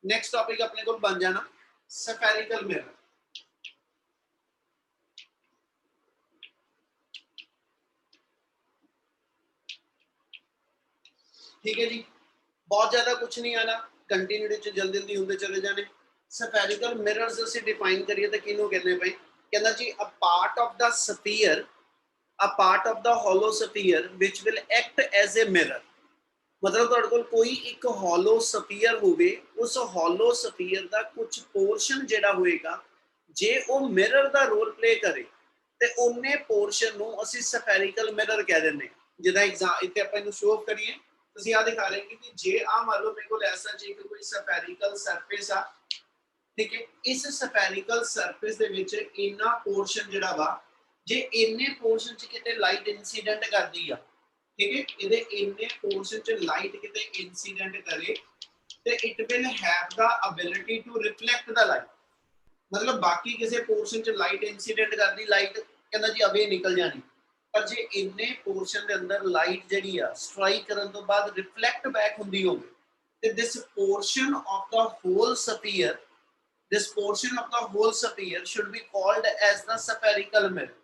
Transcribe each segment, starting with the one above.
Next topic अपने को बन जाना स्फेरिकल मिरर। ठीक है जी, बहुत ज्यादा कुछ नहीं आना, कंटिन्यूटी च जल्दी जल्दी होंदे चले जाने। स्फेरिकल मिरर्स ਅਸੀਂ डिफाइन करिए तो किनू कहने पे, कहना जी a part of the sphere, a part of the hollow sphere which will act as a mirror। मतलब ਤੁਹਾਡੇ ਕੋਲ ਕੋਈ ਇੱਕ hollow sphere ਹੋਵੇ, ਉਸ hollow sphere ਦਾ ਕੁਝ ਪੋਰਸ਼ਨ ਜਿਹੜਾ ਹੋਏਗਾ, ਜੇ ਉਹ ਮਿਰਰ ਦਾ ਰੋਲ ਪਲੇ ਕਰੇ ਤੇ ਉਹਨੇ ਪੋਰਸ਼ਨ ਨੂੰ ਅਸੀਂ ਸਫੈਰਿਕਲ ਮਿਰਰ ਕਹਿ ਦਿੰਦੇ ਹਾਂ। ਜਿੱਦਾਂ ਇੱਥੇ ਆਪਾਂ ਇਹਨੂੰ ਸ਼ੋ ਆਫ ਕਰੀਏ, ਤੁਸੀਂ ਆ ਦਿਖਾ ਰਹੇ ਕਿ ਜੇ ਆ ਮੰਨ ਲਓ ਮੇਰੇ ਕੋਲ ਐਸਾ ਜੀ ਕੋਈ ਸਫੈਰਿਕਲ ਸਰਫੇਸ ਆ, ठीक है, इस स्फेरिकल सरफेस दे विच इन्ना पोर्शन जिहड़ा वा, जे इन्ने पोर्शन च किते लाइट इंसीडेंट करदी आ, ठीक है, इहदे इन्ने पोर्शन च लाइट किते इंसीडेंट करे ते it will have the ability to reflect the light. मतलब बाकी किसी पोर्शन च लाइट इंसीडेंट करदी, लाइट कहंदा जी अवे निकल जानी, पर जे इन्ने पोर्शन दे अंदर लाइट जिहड़ी आ स्ट्राइक करन तो बाद रिफ्लेक्ट बैक हुंदी होवे, ते this portion of the whole sphere, this portion of the whole sphere should be called as the spherical mirror।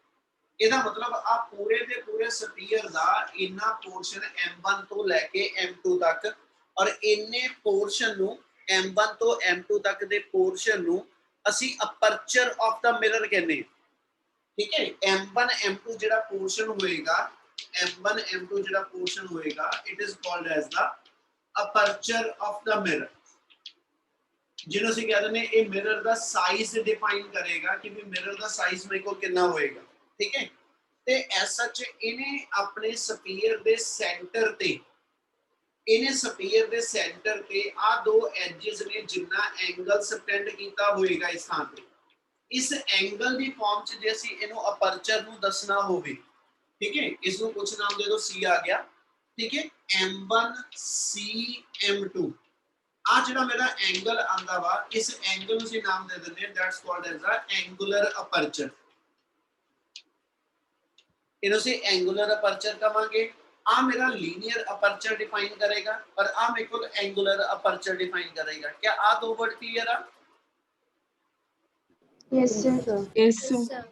ਇਹਦਾ ਮਤਲਬ ਆ ਪੂਰੇ ਦੇ ਪੂਰੇ ਸਫੀਅਰ ਦਾ ਇਨਾ ਪੋਰਸ਼ਨ m1 ਤੋਂ ਲੈ ਕੇ m2 ਤੱਕ, ਔਰ ਇਨੇ ਪੋਰਸ਼ਨ ਨੂੰ m1 ਤੋਂ m2 ਤੱਕ ਦੇ ਪੋਰਸ਼ਨ ਨੂੰ ਅਸੀਂ ਅਪਰਚਰ ਆਫ ਦਾ ਮਿਰਰ ਕਹਿੰਦੇ ਹਾਂ। ਠੀਕ ਹੈ, m1 m2 ਜਿਹੜਾ ਪੋਰਸ਼ਨ ਹੋਏਗਾ, m1 m2 ਜਿਹੜਾ ਪੋਰਸ਼ਨ ਹੋਏਗਾ, it is called as the aperture of the mirror, ਜਿਹਨੂੰ ਅਸੀਂ ਕਹਿ ਦਿੰਦੇ ਇਹ ਮਿਰਰ ਦਾ ਸਾਈਜ਼ ਡਿਫਾਈਨ ਕਰੇਗਾ ਕਿ ਵੀ ਮਿਰਰ ਦਾ ਸਾਈਜ਼ ਮੇਰੇ ਕੋਲ ਕਿੰਨਾ ਹੋਏਗਾ। ਠੀਕ ਹੈ, ਤੇ ਐਸ ਸੱਚ ਇਹਨੇ ਆਪਣੇ ਸਫੀਅਰ ਦੇ ਸੈਂਟਰ ਤੇ, ਇਹਨੇ ਸਫੀਅਰ ਦੇ ਸੈਂਟਰ ਤੇ ਆ ਦੋ ਐਜਸ ਨੇ ਜਿੰਨਾ ਐਂਗਲ ਸਬਟੈਂਡ ਕੀਤਾ ਹੋਏਗਾ ਇਸ ਥਾਂ ਤੇ, ਇਸ ਐਂਗਲ ਦੀ ਫਾਰਮ ਚ ਜੇ ਅਸੀਂ ਇਹਨੂੰ ਅਪਰਚਰ ਨੂੰ ਦੱਸਣਾ ਹੋਵੇ, ਠੀਕ ਹੈ, ਇਸ ਨੂੰ ਕੁਝ ਨਾਮ ਦੇ ਦਿਓ, C ਆ ਗਿਆ। ਠੀਕ ਹੈ, m1 C m2 ਆ ਜਿਹੜਾ ਮੇਰਾ ਐਂਗਲ ਆਂਦਾ ਵਾ, ਇਸ ਐਂਗਲ ਨੂੰ ਅਸੀਂ ਨਾਮ ਦੇ ਦਿੰਦੇ ਹਾਂ that's called as the angular aperture. ਇਹਨੂੰ ਅਸੀਂ ਐਂਗੂਲਰ ਅਪਰਚਰ ਕਹਾਂਗੇ। ਆ ਮੇਰਾ ਲੀਨੀਅਰ ਅਪਰਚਰ ਡਿਫਾਈਨ ਕਰੇਗਾ, ਪਰ ਆ ਮੇਰੇ ਕੋਲ ਐਂਗੂਲਰ ਅਪਰਚਰ ਡਿਫਾਈਨ ਕਰੇਗਾ। क्या ਆ ਦੋ ਵਰਡ ਕਲੀਅਰ ਆ? Yes sir. Yes sir.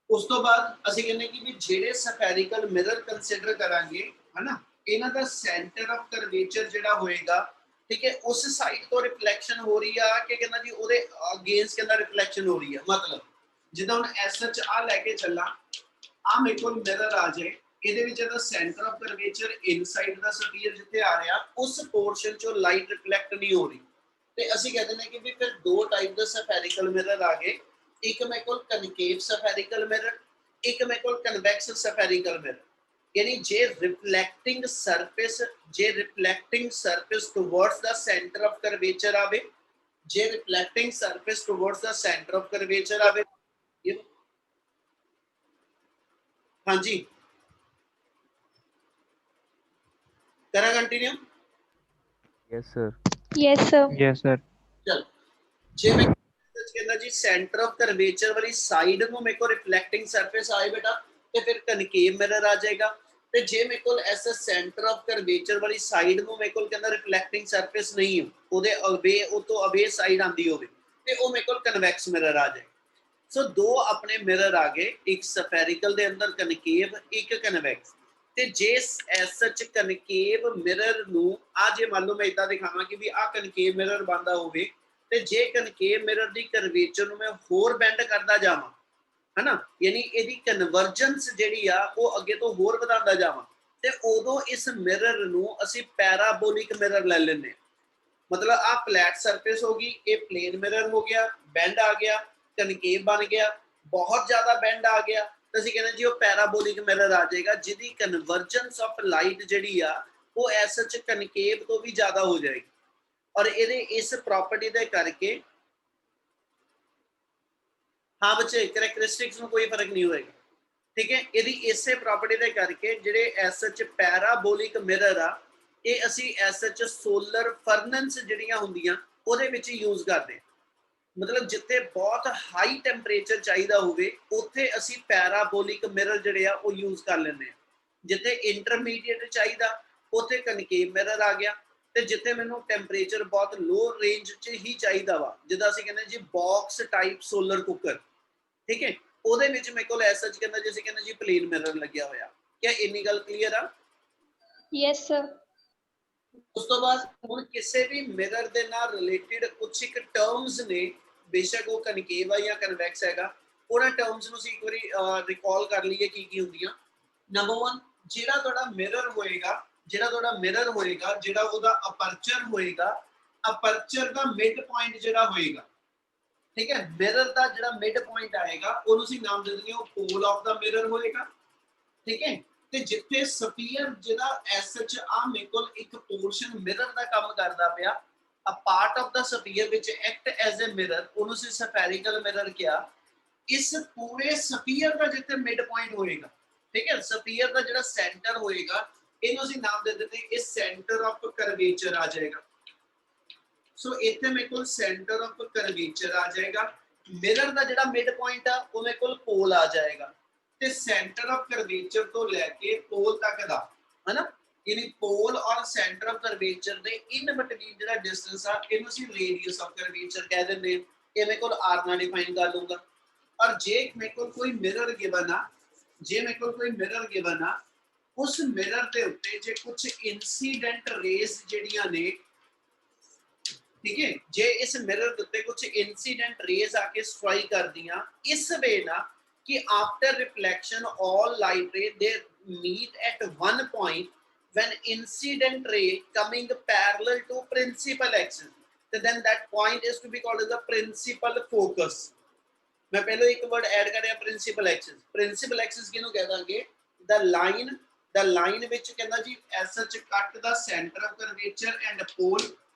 ਉਸ ਤੋਂ ਬਾਅਦ ਅਸੀਂ ਕਹਿੰਦੇ ਕਿ ਵੀ ਜਿਹੜੇ ਸਫੈਰਿਕਲ ਮਿਰਰ ਕੰਸੀਡਰ ਕਰਾਂਗੇ, ਹਨਾ, ਇਹਨਾਂ ਦਾ ਸੈਂਟਰ ਆਫ ਕਰਵੇਚਰ ਜਿਹੜਾ ਹੋਏਗਾ, ठीक है, उस साइड तो रिफ्लेक्शन हो रही है कि कहना जी ओदे अगेंस्ट के अंदर रिफ्लेक्शन हो रही है। मतलब जिदा हुन एस सच आ लेके चला, आ मेरे को मिरर आ जाए, ਇਹਦੇ ਵਿੱਚ ਇਹਦਾ centre of curvature inside the sphere ਜਿੱਥੇ ਆ ਰਿਹਾ, ਉਸ ਪੋਰਸ਼ਨ ਚੋਂ ਲਾਈਟ ਰਿਫਲੈਕਟ ਨਹੀਂ ਹੋ ਰਹੀ, ਤੇ ਅਸੀਂ ਕਹਿੰਦੇ ਨੇ ਕਿ ਵੀ ਫਿਰ ਦੋ ਟਾਈਪ ਦੇ ਸਫੈਰਿਕਲ ਮਿਰਰ ਆ ਗਏ। ਇੱਕ ਮੇਰੇ ਕੋਲ ਕਨਕੇਵ ਸਫੈਰਿਕਲ ਮਿਰਰ, ਇੱਕ ਮੇਰੇ ਕੋਲ ਕਨਵੈਕਸ ਸਫੈਰਿਕਲ ਮਿਰਰ। यानी जे reflecting surface towards the centre of curvature आवे, जे reflecting surface towards the centre of curvature आवे। हाँ जी, करा continue? Yes sir. Yes sir. Yes sir. चल, जे मैं कहना जी सेंटर ऑफ कर्वेचर वाली साइड ਨੂੰ ਮੇਰੇ ਕੋ रिफ्लेक्टिंग सरफेस आए बेटा, ਤੇ ਫਿਰ ਕਨਕੇਵ ਮਿਰਰ ਆ ਜਾਏਗਾ। ਤੇ ਜੇ ਮੇਰੇ ਕੋਲ ਐਸਾ ਸੈਂਟਰ ਆਫ ਕਰਵੇਚਰ ਵਾਲੀ ਸਾਈਡ ਨੂੰ ਮੇਰੇ ਕੋਲ ਕਹਿੰਦਾ ਰਿਫਲੈਕਟਿੰਗ ਸਰਫੇਸ ਨਹੀਂ, ਉਹਦੇ ਅਵੇ, ਉਹ ਤੋਂ ਅਵੇ ਸਾਈਡ ਆਂਦੀ ਹੋਵੇ, ਤੇ ਉਹ ਮੇਰੇ ਕੋਲ ਕਨਵੈਕਸ ਮਿਰਰ ਆ ਜਾਏ। ਸੋ ਦੋ ਆਪਣੇ ਮਿਰਰ ਆ ਗਏ, ਇੱਕ ਸਫੈਰਿਕਲ ਦੇ ਅੰਦਰ ਕਨਕੇਵ, ਇੱਕ ਕਨਵੈਕਸ। ਤੇ ਜੇ ਐਸਚ ਕਨਕੇਵ ਮਿਰਰ ਨੂੰ ਆ, ਜੇ ਮੰਨ ਲਓ ਮੈਂ ਇਦਾਂ ਦਿਖਾਵਾਂ ਕਿ ਵੀ ਆ ਕਨਕੇਵ ਮਿਰਰ ਬੰਦਾ ਹੋਵੇ, ਤੇ ਜੇ ਕਨਕੇਵ ਮਿਰਰ ਦੀ ਕਰਵੇਚਰ ਨੂੰ ਮੈਂ ਹੋਰ ਬੈਂਡ ਕਰਦਾ ਜਾਵਾਂ, है ना, यानी ਇਹਦੀ ਕਨਵਰਜੈਂਸ ਜਿਹੜੀ ਆ ਉਹ ਅੱਗੇ ਤੋਂ ਹੋਰ ਵਧਾਉਂਦਾ ਜਾਵਾਂ, ਤੇ ਉਦੋਂ ਇਸ ਮਿਰਰ ਨੂੰ ਅਸੀਂ ਪੈਰਾਬੋਲਿਕ ਮਿਰਰ ਲੈ ਲੈਂਦੇ। मतलब ਆ ਫਲੈਟ ਸਰਫੇਸ ਹੋ ਗਈ, ਇਹ ਪਲੇਨ ਮਿਰਰ ਹੋ ਗਿਆ, ਬੈਂਡ ਆ ਗਿਆ, ਕਨਕੇਵ ਬਣ ਗਿਆ, ਬਹੁਤ ਜ਼ਿਆਦਾ ਬੈਂਡ ਆ ਗਿਆ, ਤਾਂ ਅਸੀਂ ਕਹਿੰਦੇ ਜੀ ਉਹ ਪੈਰਾਬੋਲਿਕ ਮਿਰਰ ਆ ਜਾਏਗਾ, ਜਿਹਦੀ ਕਨਵਰਜੈਂਸ ਆਫ ਲਾਈਟ ਜਿਹੜੀ ਆ ਉਹ ਐਸ ਚ ਕਨਕੇਵ ਤੋਂ ਵੀ ਜ਼ਿਆਦਾ ਹੋ ਜਾਏਗੀ। ਔਰ ਇਹਦੇ ਇਸ ਪ੍ਰੋਪਰਟੀ ਦੇ ਕਰਕੇ, हाँ बच्चे, करैक्टरिस्टिक्स में कोई फर्क नहीं होएगा। ठीक है, यदि इसे प्रॉपर्टी दे करके ਜਿਹੜੇ ਐਸ ਐਚ ਪੈਰਾਬੋਲਿਕ ਮਿਰਰ ਆ, ਇਹ ਅਸੀਂ ਐਸ ਐਚ ਸੋਲਰ ਫਰਨੈਂਸ ਜਿਹੜੀਆਂ ਹੁੰਦੀਆਂ ਉਹਦੇ ਵਿੱਚ ਯੂਜ਼ ਕਰਦੇ ਹਾਂ। ਮਤਲਬ ਜਿੱਥੇ ਬਹੁਤ ਹਾਈ ਟੈਂਪਰੇਚਰ ਚਾਹੀਦਾ ਹੋਵੇ, ਉੱਥੇ ਅਸੀਂ ਪੈਰਾਬੋਲਿਕ ਮਿਰਰ ਜਿਹੜੇ ਆ ਉਹ ਯੂਜ਼ ਕਰ ਲੈਂਦੇ ਹਾਂ। ਜਿੱਥੇ ਇੰਟਰਮੀਡੀਏਟ ਚਾਹੀਦਾ, ਉੱਥੇ ਕਨਕੇਵ ਮਿਰਰ ਆ ਗਿਆ, ਤੇ ਜਿੱਥੇ ਮੈਨੂੰ ਟੈਂਪਰੇਚਰ ਬਹੁਤ ਲੋ ਰੇਂਜ 'ਚ ਹੀ ਚਾਹੀਦਾ ਵਾ, ਜਿੱਦਾਂ ਅਸੀਂ ਕਹਿੰਦੇ ਜੀ ਬਾਕਸ ਟਾਈਪ ਸੋਲਰ ਕੁੱਕਰ, ਠੀਕ ਹੈ, ਉਹਦੇ ਵਿੱਚ ਮੇਰੇ ਕੋਲ ਐਸਾ ਕਹਿੰਦਾ ਜਿਵੇਂ ਕਹਿੰਦੇ ਜੀ ਪਲੇਨ ਮਿਰਰ ਲੱਗਿਆ ਹੋਇਆ। ਕਿਆ ਇੰਨੀ ਗੱਲ ਕਲੀਅਰ ਆ? Yes, sir. ਉਸ ਤੋਂ ਬਾਅਦ ਹੁਣ ਕਿਸੇ ਵੀ ਮਿਰਰ ਦੇ ਨਾਲ ਰਿਲੇਟਡ ਕੁਝ ਇੱਕ ਟਰਮਸ ਨੇ, ਬੇਸ਼ੱਕ ਉਹ ਕਨਕੇਵ ਆ ਜਾਂ ਕਨਵੈਕਸ ਹੈਗਾ, ਉਹਨਾਂ ਟਰਮਸ ਨੂੰ ਅਸੀਂ ਇੱਕ ਵਾਰੀ ਰਿਕਾਲ ਕਰ ਲਈਏ ਕੀ ਕੀ ਹੁੰਦੀਆਂ। ਨੰਬਰ 1, ਜਿਹੜਾ ਤੁਹਾਡਾ ਮਿਰਰ ਹੋਏਗਾ, ਜਿਹੜਾ ਉਹਦਾ ਅਪਰਚਰ ਹੋਏਗਾ, ਅਪਰਚਰ ਦਾ ਮਿਡ ਪੁਆਇੰਟ ਜਿਹੜਾ ਹੋਏਗਾ, ਠੀਕ ਹੈ, ਮਿਰਰ ਦਾ ਜਿਹੜਾ ਮਿਡ ਪੁਆਇੰਟ ਆਏਗਾ ਉਹਨੂੰ ਅਸੀਂ ਨਾਮ ਦੇ ਦਿੰਦੇ ਹਾਂ ਪੋਲ ਆਫ ਦਾ ਮਿਰਰ ਹੋਏਗਾ, ਠੀਕ ਹੈ। ਤੇ ਜਿੱਥੇ ਸਫੀਅਰ ਜਿਹੜਾ ਐਸਐਚ ਆ ਮੇਰੇ ਕੋਲ ਇੱਕ ਪੋਰਸ਼ਨ ਮਿਰਰ ਦਾ ਕੰਮ ਕਰਦਾ ਪਿਆ, a part of the sphere ਵਿੱਚ ਐਕਟ ਐਜ਼ ਅ ਮਿਰਰ, ਉਹਨੂੰ ਅਸੀਂ ਸਫੈਰਿਕਲ ਮਿਰਰ ਕਿਹਾ। ਇਸ ਪੂਰੇ ਸਫੀਅਰ ਦਾ ਜਿੱਥੇ ਮਿਡ ਪੁਆਇੰਟ ਹੋਏਗਾ, ਠੀਕ ਹੈ, ਸਫੀਅਰ ਦਾ ਜਿਹੜਾ ਸੈਂਟਰ ਹੋਏਗਾ, ਇਹਨੂੰ ਅਸੀਂ ਨਾਮ ਦੇ ਦਿੰਦੇ ਇਹ ਸੈਂਟਰ ਆਫ ਕਰਵੇਚਰ ਆ ਜਾਏਗਾ। ਸੋ ਇੱਥੇ ਮੇਰੇ ਕੋਲ ਸੈਂਟਰ ਆਫ ਕਰਵੇਚਰ ਆ ਜਾਏਗਾ। ਮਿਰਰ ਦਾ ਜਿਹੜਾ ਮਿਡ ਪੁਆਇੰਟ ਆ ਉਹ ਮੇਰੇ ਕੋਲ ਪੋਲ ਆ ਜਾਏਗਾ, ਤੇ ਸੈਂਟਰ ਆਫ ਕਰਵੇਚਰ ਤੋਂ ਲੈ ਕੇ ਪੋਲ ਤੱਕ ਦਾ, ਹੈਨਾ, ਯਾਨੀ ਪੋਲ ਔਰ ਸੈਂਟਰ ਆਫ ਕਰਵੇਚਰ ਦੇ ਇਨ ਬਿਟਵੀਨ ਜਿਹੜਾ ਡਿਸਟੈਂਸ ਆ ਇਹਨੂੰ ਅਸੀਂ ਰੇਡੀਅਸ ਆਫ ਕਰਵੇਚਰ ਕਹਿ ਦਿੰਦੇ ਹਾਂ। ਇਹ ਮੇਰੇ ਕੋਲ r ਨਾਲ ਡਿਫਾਈਨ ਕਰ ਲੂੰਗਾ। ਔਰ ਜੇ ਮੇਰੇ ਕੋਲ ਕੋਈ ਮਿਰਰ ਗਿਵਨ ਆ, ਉਸ ਮਿਰਰ ਦੇ ਉੱਤੇ ਜੇ ਕੁਝ ਇਨਸੀਡੈਂਟ ਰੇਜ਼ ਜਿਹੜੀਆਂ ਨੇ, ਠੀਕ ਹੈ, ਜੇ ਇਸ ਮਿਰਰ ਦੇ ਉੱਤੇ ਕੁਝ ਇਨਸੀਡੈਂਟ ਰੇਜ਼ ਆ ਕੇ ਸਟ੍ਰਾਈਕ ਕਰਦੀਆਂ ਇਸ ਵੇ ਨਾਲ ਕਿ after reflection all light ray they meet at one point when incident ray coming parallel to principal axis, then that point is to be called as the principal focus। मैं पहले एक word add कर रहा principal axis किहनू कह Dange, the line which कहंदा जी as such cut the center of curvature and pole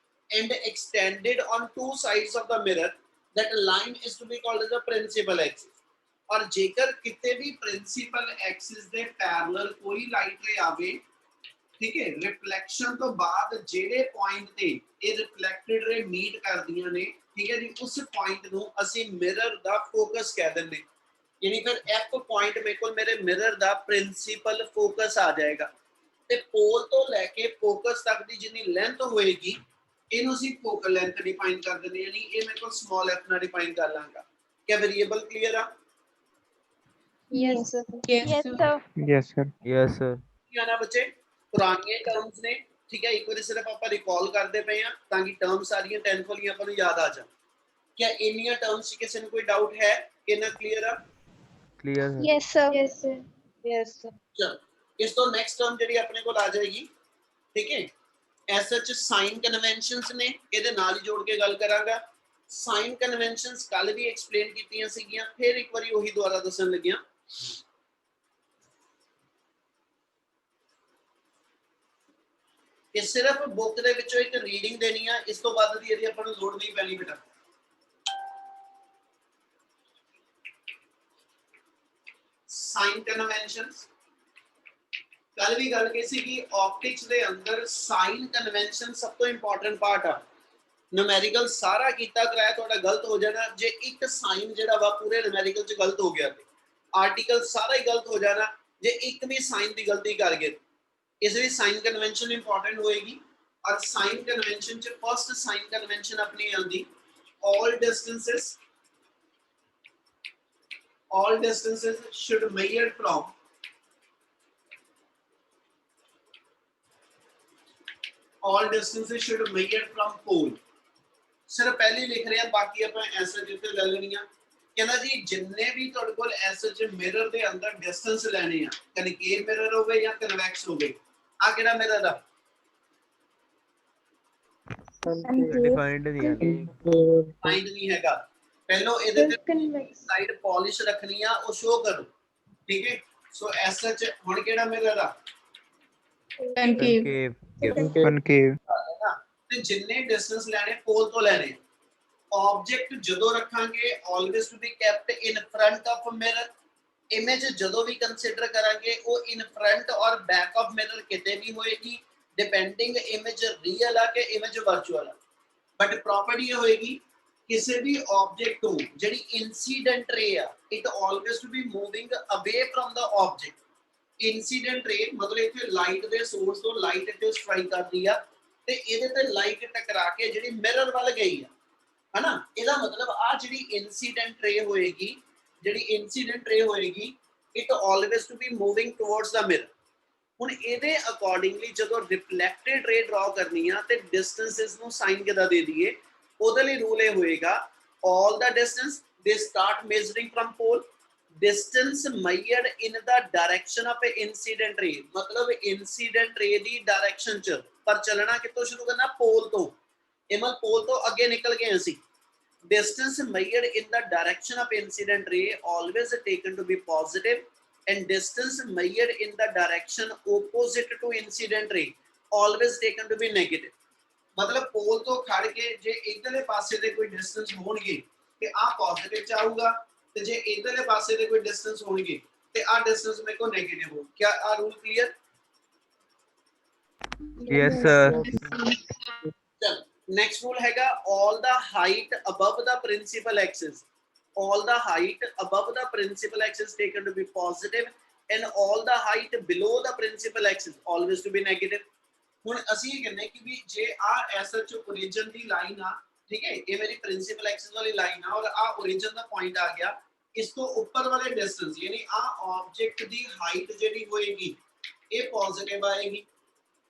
and extended on two sides of the mirror, that line is to be called as the principal axis। और जेकर किते भी principal axis दे parallel कोई light रे आवे, ठीक है, reflection तो बाद जेडे पॉइंट ते ये रिफ्लेक्टेड रे मीट करदियां ने, ठीक है जी, उस पॉइंट नु ਅਸੀਂ मिरर दा फोकस कह ਦਿੰਦੇ। यानी फिर एफ पॉइंट मेरे को मेरे मिरर दा प्रिंसिपल फोकस आ जाएगा। ਤੇ पोल तो लेके फोकस तक दी जितनी लेंथ होएगी ਇਹਨੂੰ ਅਸੀਂ फोकल लेंथ डिफाइन कर ਦਿੰਦੇ, यानी ਇਹ ਮੇਰੇ ਕੋਲ स्मॉल f ਨਾਲ डिफाइन कर ਲਾਂਗਾ। क्या वेरिएबल क्लियर आ? Yes, sir. Yes, Yes, sir. sir. Yes, sir. Yes, sir. क्या ना बच्चे, पुरानियां टर्म्स ने, ठीक है, एक बार सिर्फ आप रिकॉल करते पे हैं ताकि टर्म्स सारियां 10th वाली अपन याद आ जाए। क्या इन्नियां टर्म्स च किसी ने कोई डाउट है? कितना क्लियर है? Clear, sir. Yes, sir. Yes, sir. Yes, sir. चलो इस तो नेक्स्ट टर्म ਜਿਹੜੀ ਆਪਣੇ ਕੋਲ ਆ ਜਾਏਗੀ, ठीक है, एज सच साइन कन्वेंशनस ने, ਇਹਦੇ ਨਾਲ ਹੀ ਜੋੜ ਕੇ ਗੱਲ ਕਰਾਂਗਾ। साइन कन्वेंशनस ਕੱਲ ਵੀ ਐਕਸਪਲੇਨ ਕੀਤੀਆਂ ਸੀਗੀਆਂ, ਫਿਰ ਇੱਕ ਵਾਰੀ ਉਹੀ ਦੁਬਾਰਾ ਦੱਸਣ ਲੱਗਿਆ। ਇਹ ਸਿਰਫ ਬੁੱਕ ਦੇ ਵਿੱਚੋਂ ਇੱਕ ਰੀਡਿੰਗ ਦੇਣੀ ਆ, ਇਸ ਤੋਂ ਵੱਧ ਦੀ ਇਹਦੀ ਆਪਾਂ ਨੂੰ ਲੋੜ ਨਹੀਂ ਪੈਣੀ ਬੇਟਾ। ਸਾਈਨ ਕਨਵੈਨਸ਼ਨਸ ਕੱਲ ਵੀ ਗੱਲ ਕੀਤੀ ਸੀ ਕਿ ਆਪਟਿਕਸ ਦੇ ਅੰਦਰ ਸਾਈਨ ਕਨਵੈਨਸ਼ਨ ਸਭ ਤੋਂ ਇੰਪੋਰਟੈਂਟ ਪਾਰਟ ਆ। ਨੂਮੈਰੀਕਲ ਸਾਰਾ ਕੀਤਾ ਕਰਾਇਆ ਤੁਹਾਡਾ ਗਲਤ ਹੋ ਜਾਣਾ ਜੇ ਇੱਕ ਸਾਈਨ ਜਿਹੜਾ ਵਾ ਪੂਰੇ ਨੂਮੈਰੀਕਲ ਚ ਗਲਤ ਹੋ ਗਿਆ ਤੇ ਆਰਟੀਕਲ ਸਾਰਾ ਹੀ ਗਲਤ ਹੋ ਜਾਣਾ ਜੇ ਇੱਕ ਵੀ ਸਾਈਨ ਦੀ ਗਲਤੀ ਕਰ ਗਏ। ਇਸ ਲਈ ਸਾਈਨ ਕਨਵੈਨਸ਼ਨ ਇੰਪੋਰਟੈਂਟ ਹੋਏਗੀ। और साइन कन्वेंशन च फर्स्ट साइन कन्वेंशन अपनी आंदी all distances should measure from pole। सिर्फ पहले लिख रहे हैं, बाकी अपन ऐसे जितने ले लेनी है। कहना जी जिन्ने भी तुहाडे कोल ऐसे च मिरर दे अंदर डिस्टेंस लेने आ, कनकेव मिरर होवे या कन्वेक्स होवे, आ केड़ा मिरर आ Defined नहीं है। फाइंड नहीं हैगा। पहलो ਇਹਦੇ ਤੇ ਸਾਈਡ ਪਾਲਿਸ਼ ਰੱਖਣੀ ਆ, ਉਹ ਸ਼ੋ ਕਰੋ, ਠੀਕ ਹੈ। ਸੋ ਐਸ ਸੱਚ ਹੁਣ ਕਿਹੜਾ ਮਿਰਰ ਆ? Concave. Concave। ਤੇ ਜਿੰਨੇ ਡਿਸਟੈਂਸ ਲੈਣੇ ਪੋਲ ਤੋਂ ਲੈਣੇ। ਆਬਜੈਕਟ ਜਦੋਂ ਰੱਖਾਂਗੇ always to be kept in front of mirror. Image ਜਦੋਂ ਵੀ ਕੰਸੀਡਰ ਕਰਾਂਗੇ ਉਹ in front or back of mirror ਕਿਤੇ ਵੀ ਹੋਏਗੀ, डिपेंडिंग इमेज रियल आ के इमेज वर्चुअल आ। बट प्रॉपर्टी ये होएगी किसी भी ऑब्जेक्ट को जेडी इंसिडेंट रे आ, it always to be moving away from the object. Incident ray मतलब इथे लाइट दे सोर्स तो लाइट इथे स्ट्राइक कर दी आ, ਤੇ ਇਹਦੇ ਤੇ ਲਾਈਟ ਟਕਰਾ ਕੇ ਜਿਹੜੀ ਮਿਰਰ ਵੱਲ ਗਈ ਆ, ਹਨਾ, ਇਹਦਾ ਮਤਲਬ ਆ ਜਿਹੜੀ ਇਨਸੀਡੈਂਟ ਰੇ ਹੋਏਗੀ, ਜਿਹੜੀ ਇਨਸੀਡੈਂਟ ਰੇ ਹੋਏਗੀ, it always to be moving towards the mirror. ਹੁਣ ਇਹਦੇ ਅਕੋਰਡਿੰਗਲੀ ਜਦੋਂ ਰਿਫਲੈਕਟਡ ਰੇ ਡਰਾ ਕਰਨੀ ਆ ਤੇ ਡਿਸਟੈਂਸਸ ਨੂੰ ਸਾਈਨ ਕਿਦਾਂ ਦੇ ਦਈਏ, ਉਹਦੇ ਲਈ ਰੂਲ ਇਹ ਹੋਏਗਾ, all the distance they start measuring from pole, distance measured in the direction of a incident ray, मतलब incident ray ਦੀ डायरेक्शन ਚ, ਪਰ ਚੱਲਣਾ ਕਿੱਥੋਂ ਸ਼ੁਰੂ ਕਰਨਾ, ਪੋਲ ਤੋਂ। ਇਮਲ ਪੋਲ ਤੋਂ ਅੱਗੇ ਨਿਕਲ ਗਏ ਅਸੀਂ। distance measured in the direction of incident ray always taken to be positive and distance measured in the direction opposite to incident ray always taken to be negative। मतलब पोल तो खड़ के जे इधरले पासे दे कोई डिस्टेंस होणगे ते आ पॉजिटिव च आऊगा, ते जे इधरले पासे दे कोई डिस्टेंस होणगे ते आ डिस्टेंस मेरे को नेगेटिव हो। क्या आ रूल क्लियर? Yes, sir. चल नेक्स्ट रूल हैगा, all the height above the principal axis, all the height above the principal axis taken to be positive and all the height below the principal axis always to be negative। ਹੁਣ ਅਸੀਂ ਇਹ ਕਹਿੰਦੇ ਕਿ ਵੀ ਜੇ ਆ SH origin ਦੀ line ਆ, ਠੀਕ ਹੈ, ਇਹ ਮੇਰੀ ਪ੍ਰਿੰਸੀਪਲ ਐਕਸਿਸ ਵਾਲੀ ਲਾਈਨ ਆ ਔਰ ਆ origin ਦਾ ਪੁਆਇੰਟ ਆ ਗਿਆ, ਇਸ ਤੋਂ ਉੱਪਰ ਵਾਲੇ ਡਿਸਟੈਂਸ ਯਾਨੀ ਆ ਆਬਜੈਕਟ ਦੀ ਹਾਈਟ ਜਿਹੜੀ ਹੋਏਗੀ ਇਹ ਪੋਜ਼ਿਟਿਵ ਆਏਗੀ,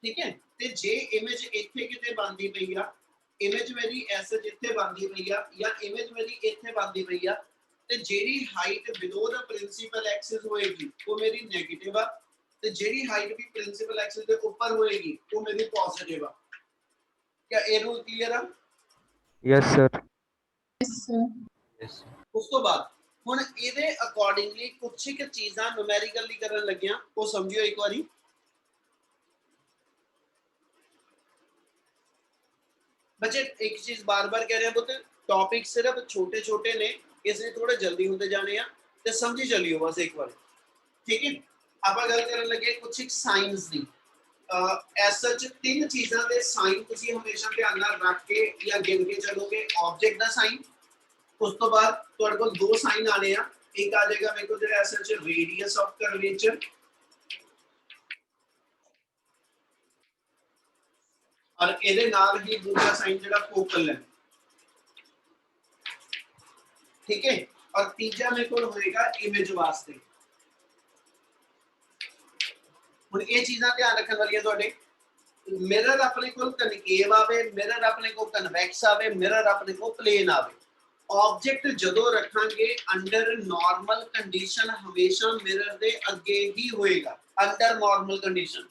ਠੀਕ ਹੈ। ਤੇ ਜੇ ਇਮੇਜ ਇੱਥੇ ਕਿਤੇ ਬਣਦੀ ਪਈ ਆ, ਇਮੇਜ ਮੇਰੀ ਐਸਐਚ ਇੱਥੇ ਬਣਦੀ ਪਈ ਆ ਜਾਂ ਇਮੇਜ ਮੇਰੀ ਇੱਥੇ ਬਣਦੀ ਪਈ ਆ, ਤੇ ਜਿਹੜੀ ਹਾਈਟ ਬਿਲੋ ਦਾ ਪ੍ਰਿੰਸੀਪਲ ਐਕਸਿਸ ਹੋਏਗੀ ਉਹ ਮੇਰੀ ਨੈਗੇਟਿਵ ਆ, ਤੇ ਜਿਹੜੀ ਹਾਈਟ ਵੀ ਪ੍ਰਿੰਸੀਪਲ ਐਕਸਿਸ ਦੇ ਉੱਪਰ ਹੋਏਗੀ ਉਹ ਮੇਰੀ ਪੋਜ਼ਿਟਿਵ ਆ। क्या ਇਹ ਰੂਲ ਕਲੀਅਰ ਆ? Yes, sir. Yes. ਉਸ ਤੋਂ ਬਾਅਦ ਹੁਣ ਇਹਦੇ ਅਕੋਰਡਿੰਗਲੀ ਕੁਝ ਇੱਕ ਚੀਜ਼ਾਂ ਨੂਮੈਰੀਕਲੀ ਕਰਨ ਲੱਗਿਆ, ਉਹ ਸਮਝਿਓ ਇੱਕ ਵਾਰੀ। बच्चे एक चीज बार बार कह रहे हैं पुत्र, टॉपिक सिर्फ छोटे छोटे ने, इसलिए थोड़े जल्दी होते जाने हैं, ते समझी चलियो बस एक बार, ठीक है। ਆਪਾਂ ਗੱਲ ਕਰਨ ਲੱਗੇ ਕੁਝ ਇੱਕ ਸਾਈਨਸ ਦੀ। ਐਸ ਸੱਚ ਤਿੰਨ ਚੀਜ਼ਾਂ ਦੇ ਸਾਈਨ ਤੁਸੀਂ ਹਮੇਸ਼ਾ ਧਿਆਨ ਨਾਲ ਰੱਖ ਕੇ ਜਾਂ ਗਿਣ ਕੇ ਚੱਲੋਗੇ। ਆਬਜੈਕਟ ਦਾ ਸਾਈਨ, ਉਸ ਤੋਂ ਬਾਅਦ ਤੁਹਾਡੇ ਕੋਲ ਦੋ ਸਾਈਨ ਆਣੇ ਆ, ਇੱਕ ਆ ਜਾਏਗਾ ਮੇਰੇ ਕੋਲ ਜਿਹੜਾ ਐਸ ਸੱਚ ਰੇਡੀਅਸ ਆਫ ਕਰਵੇਚਰ, और ਇਹਦੇ ਨਾਲ ਹੀ ਦੂਜਾ ਸਾਈਨ ਜਿਹੜਾ ਫੋਕਲ ਹੈ, ਠੀਕ ਹੈ। और ਤੀਜਾ ਮੇਰੇ ਕੋਲ ਹੋਏਗਾ ਇਮੇਜ ਵਾਸਤੇ। ਹੁਣ ਇਹ ਚੀਜ਼ਾਂ ਧਿਆਨ ਰੱਖਣ ਵਾਲੀਆਂ ਤੁਹਾਡੇ। ਮਿਰਰ ਆਪਣੇ ਕੋਲ ਕਨਕੇਵ ਆਵੇ, ਮਿਰਰ ਆਪਣੇ ਕੋਲ ਕਨਵੈਕਸ ਆਵੇ, ਮਿਰਰ ਆਪਣੇ ਕੋਲ ਪਲੇਨ ਆਵੇ। ਆਬਜੈਕਟ ਜਦੋਂ ਰੱਖਾਂਗੇ ਅੰਡਰ ਨਾਰਮਲ ਕੰਡੀਸ਼ਨ ਹਮੇਸ਼ਾ ਮਿਰਰ ਦੇ ਅੱਗੇ ਹੀ ਹੋਏਗਾ, ਅੰਡਰ ਨਾਰਮਲ ਕੰਡੀਸ਼ਨ।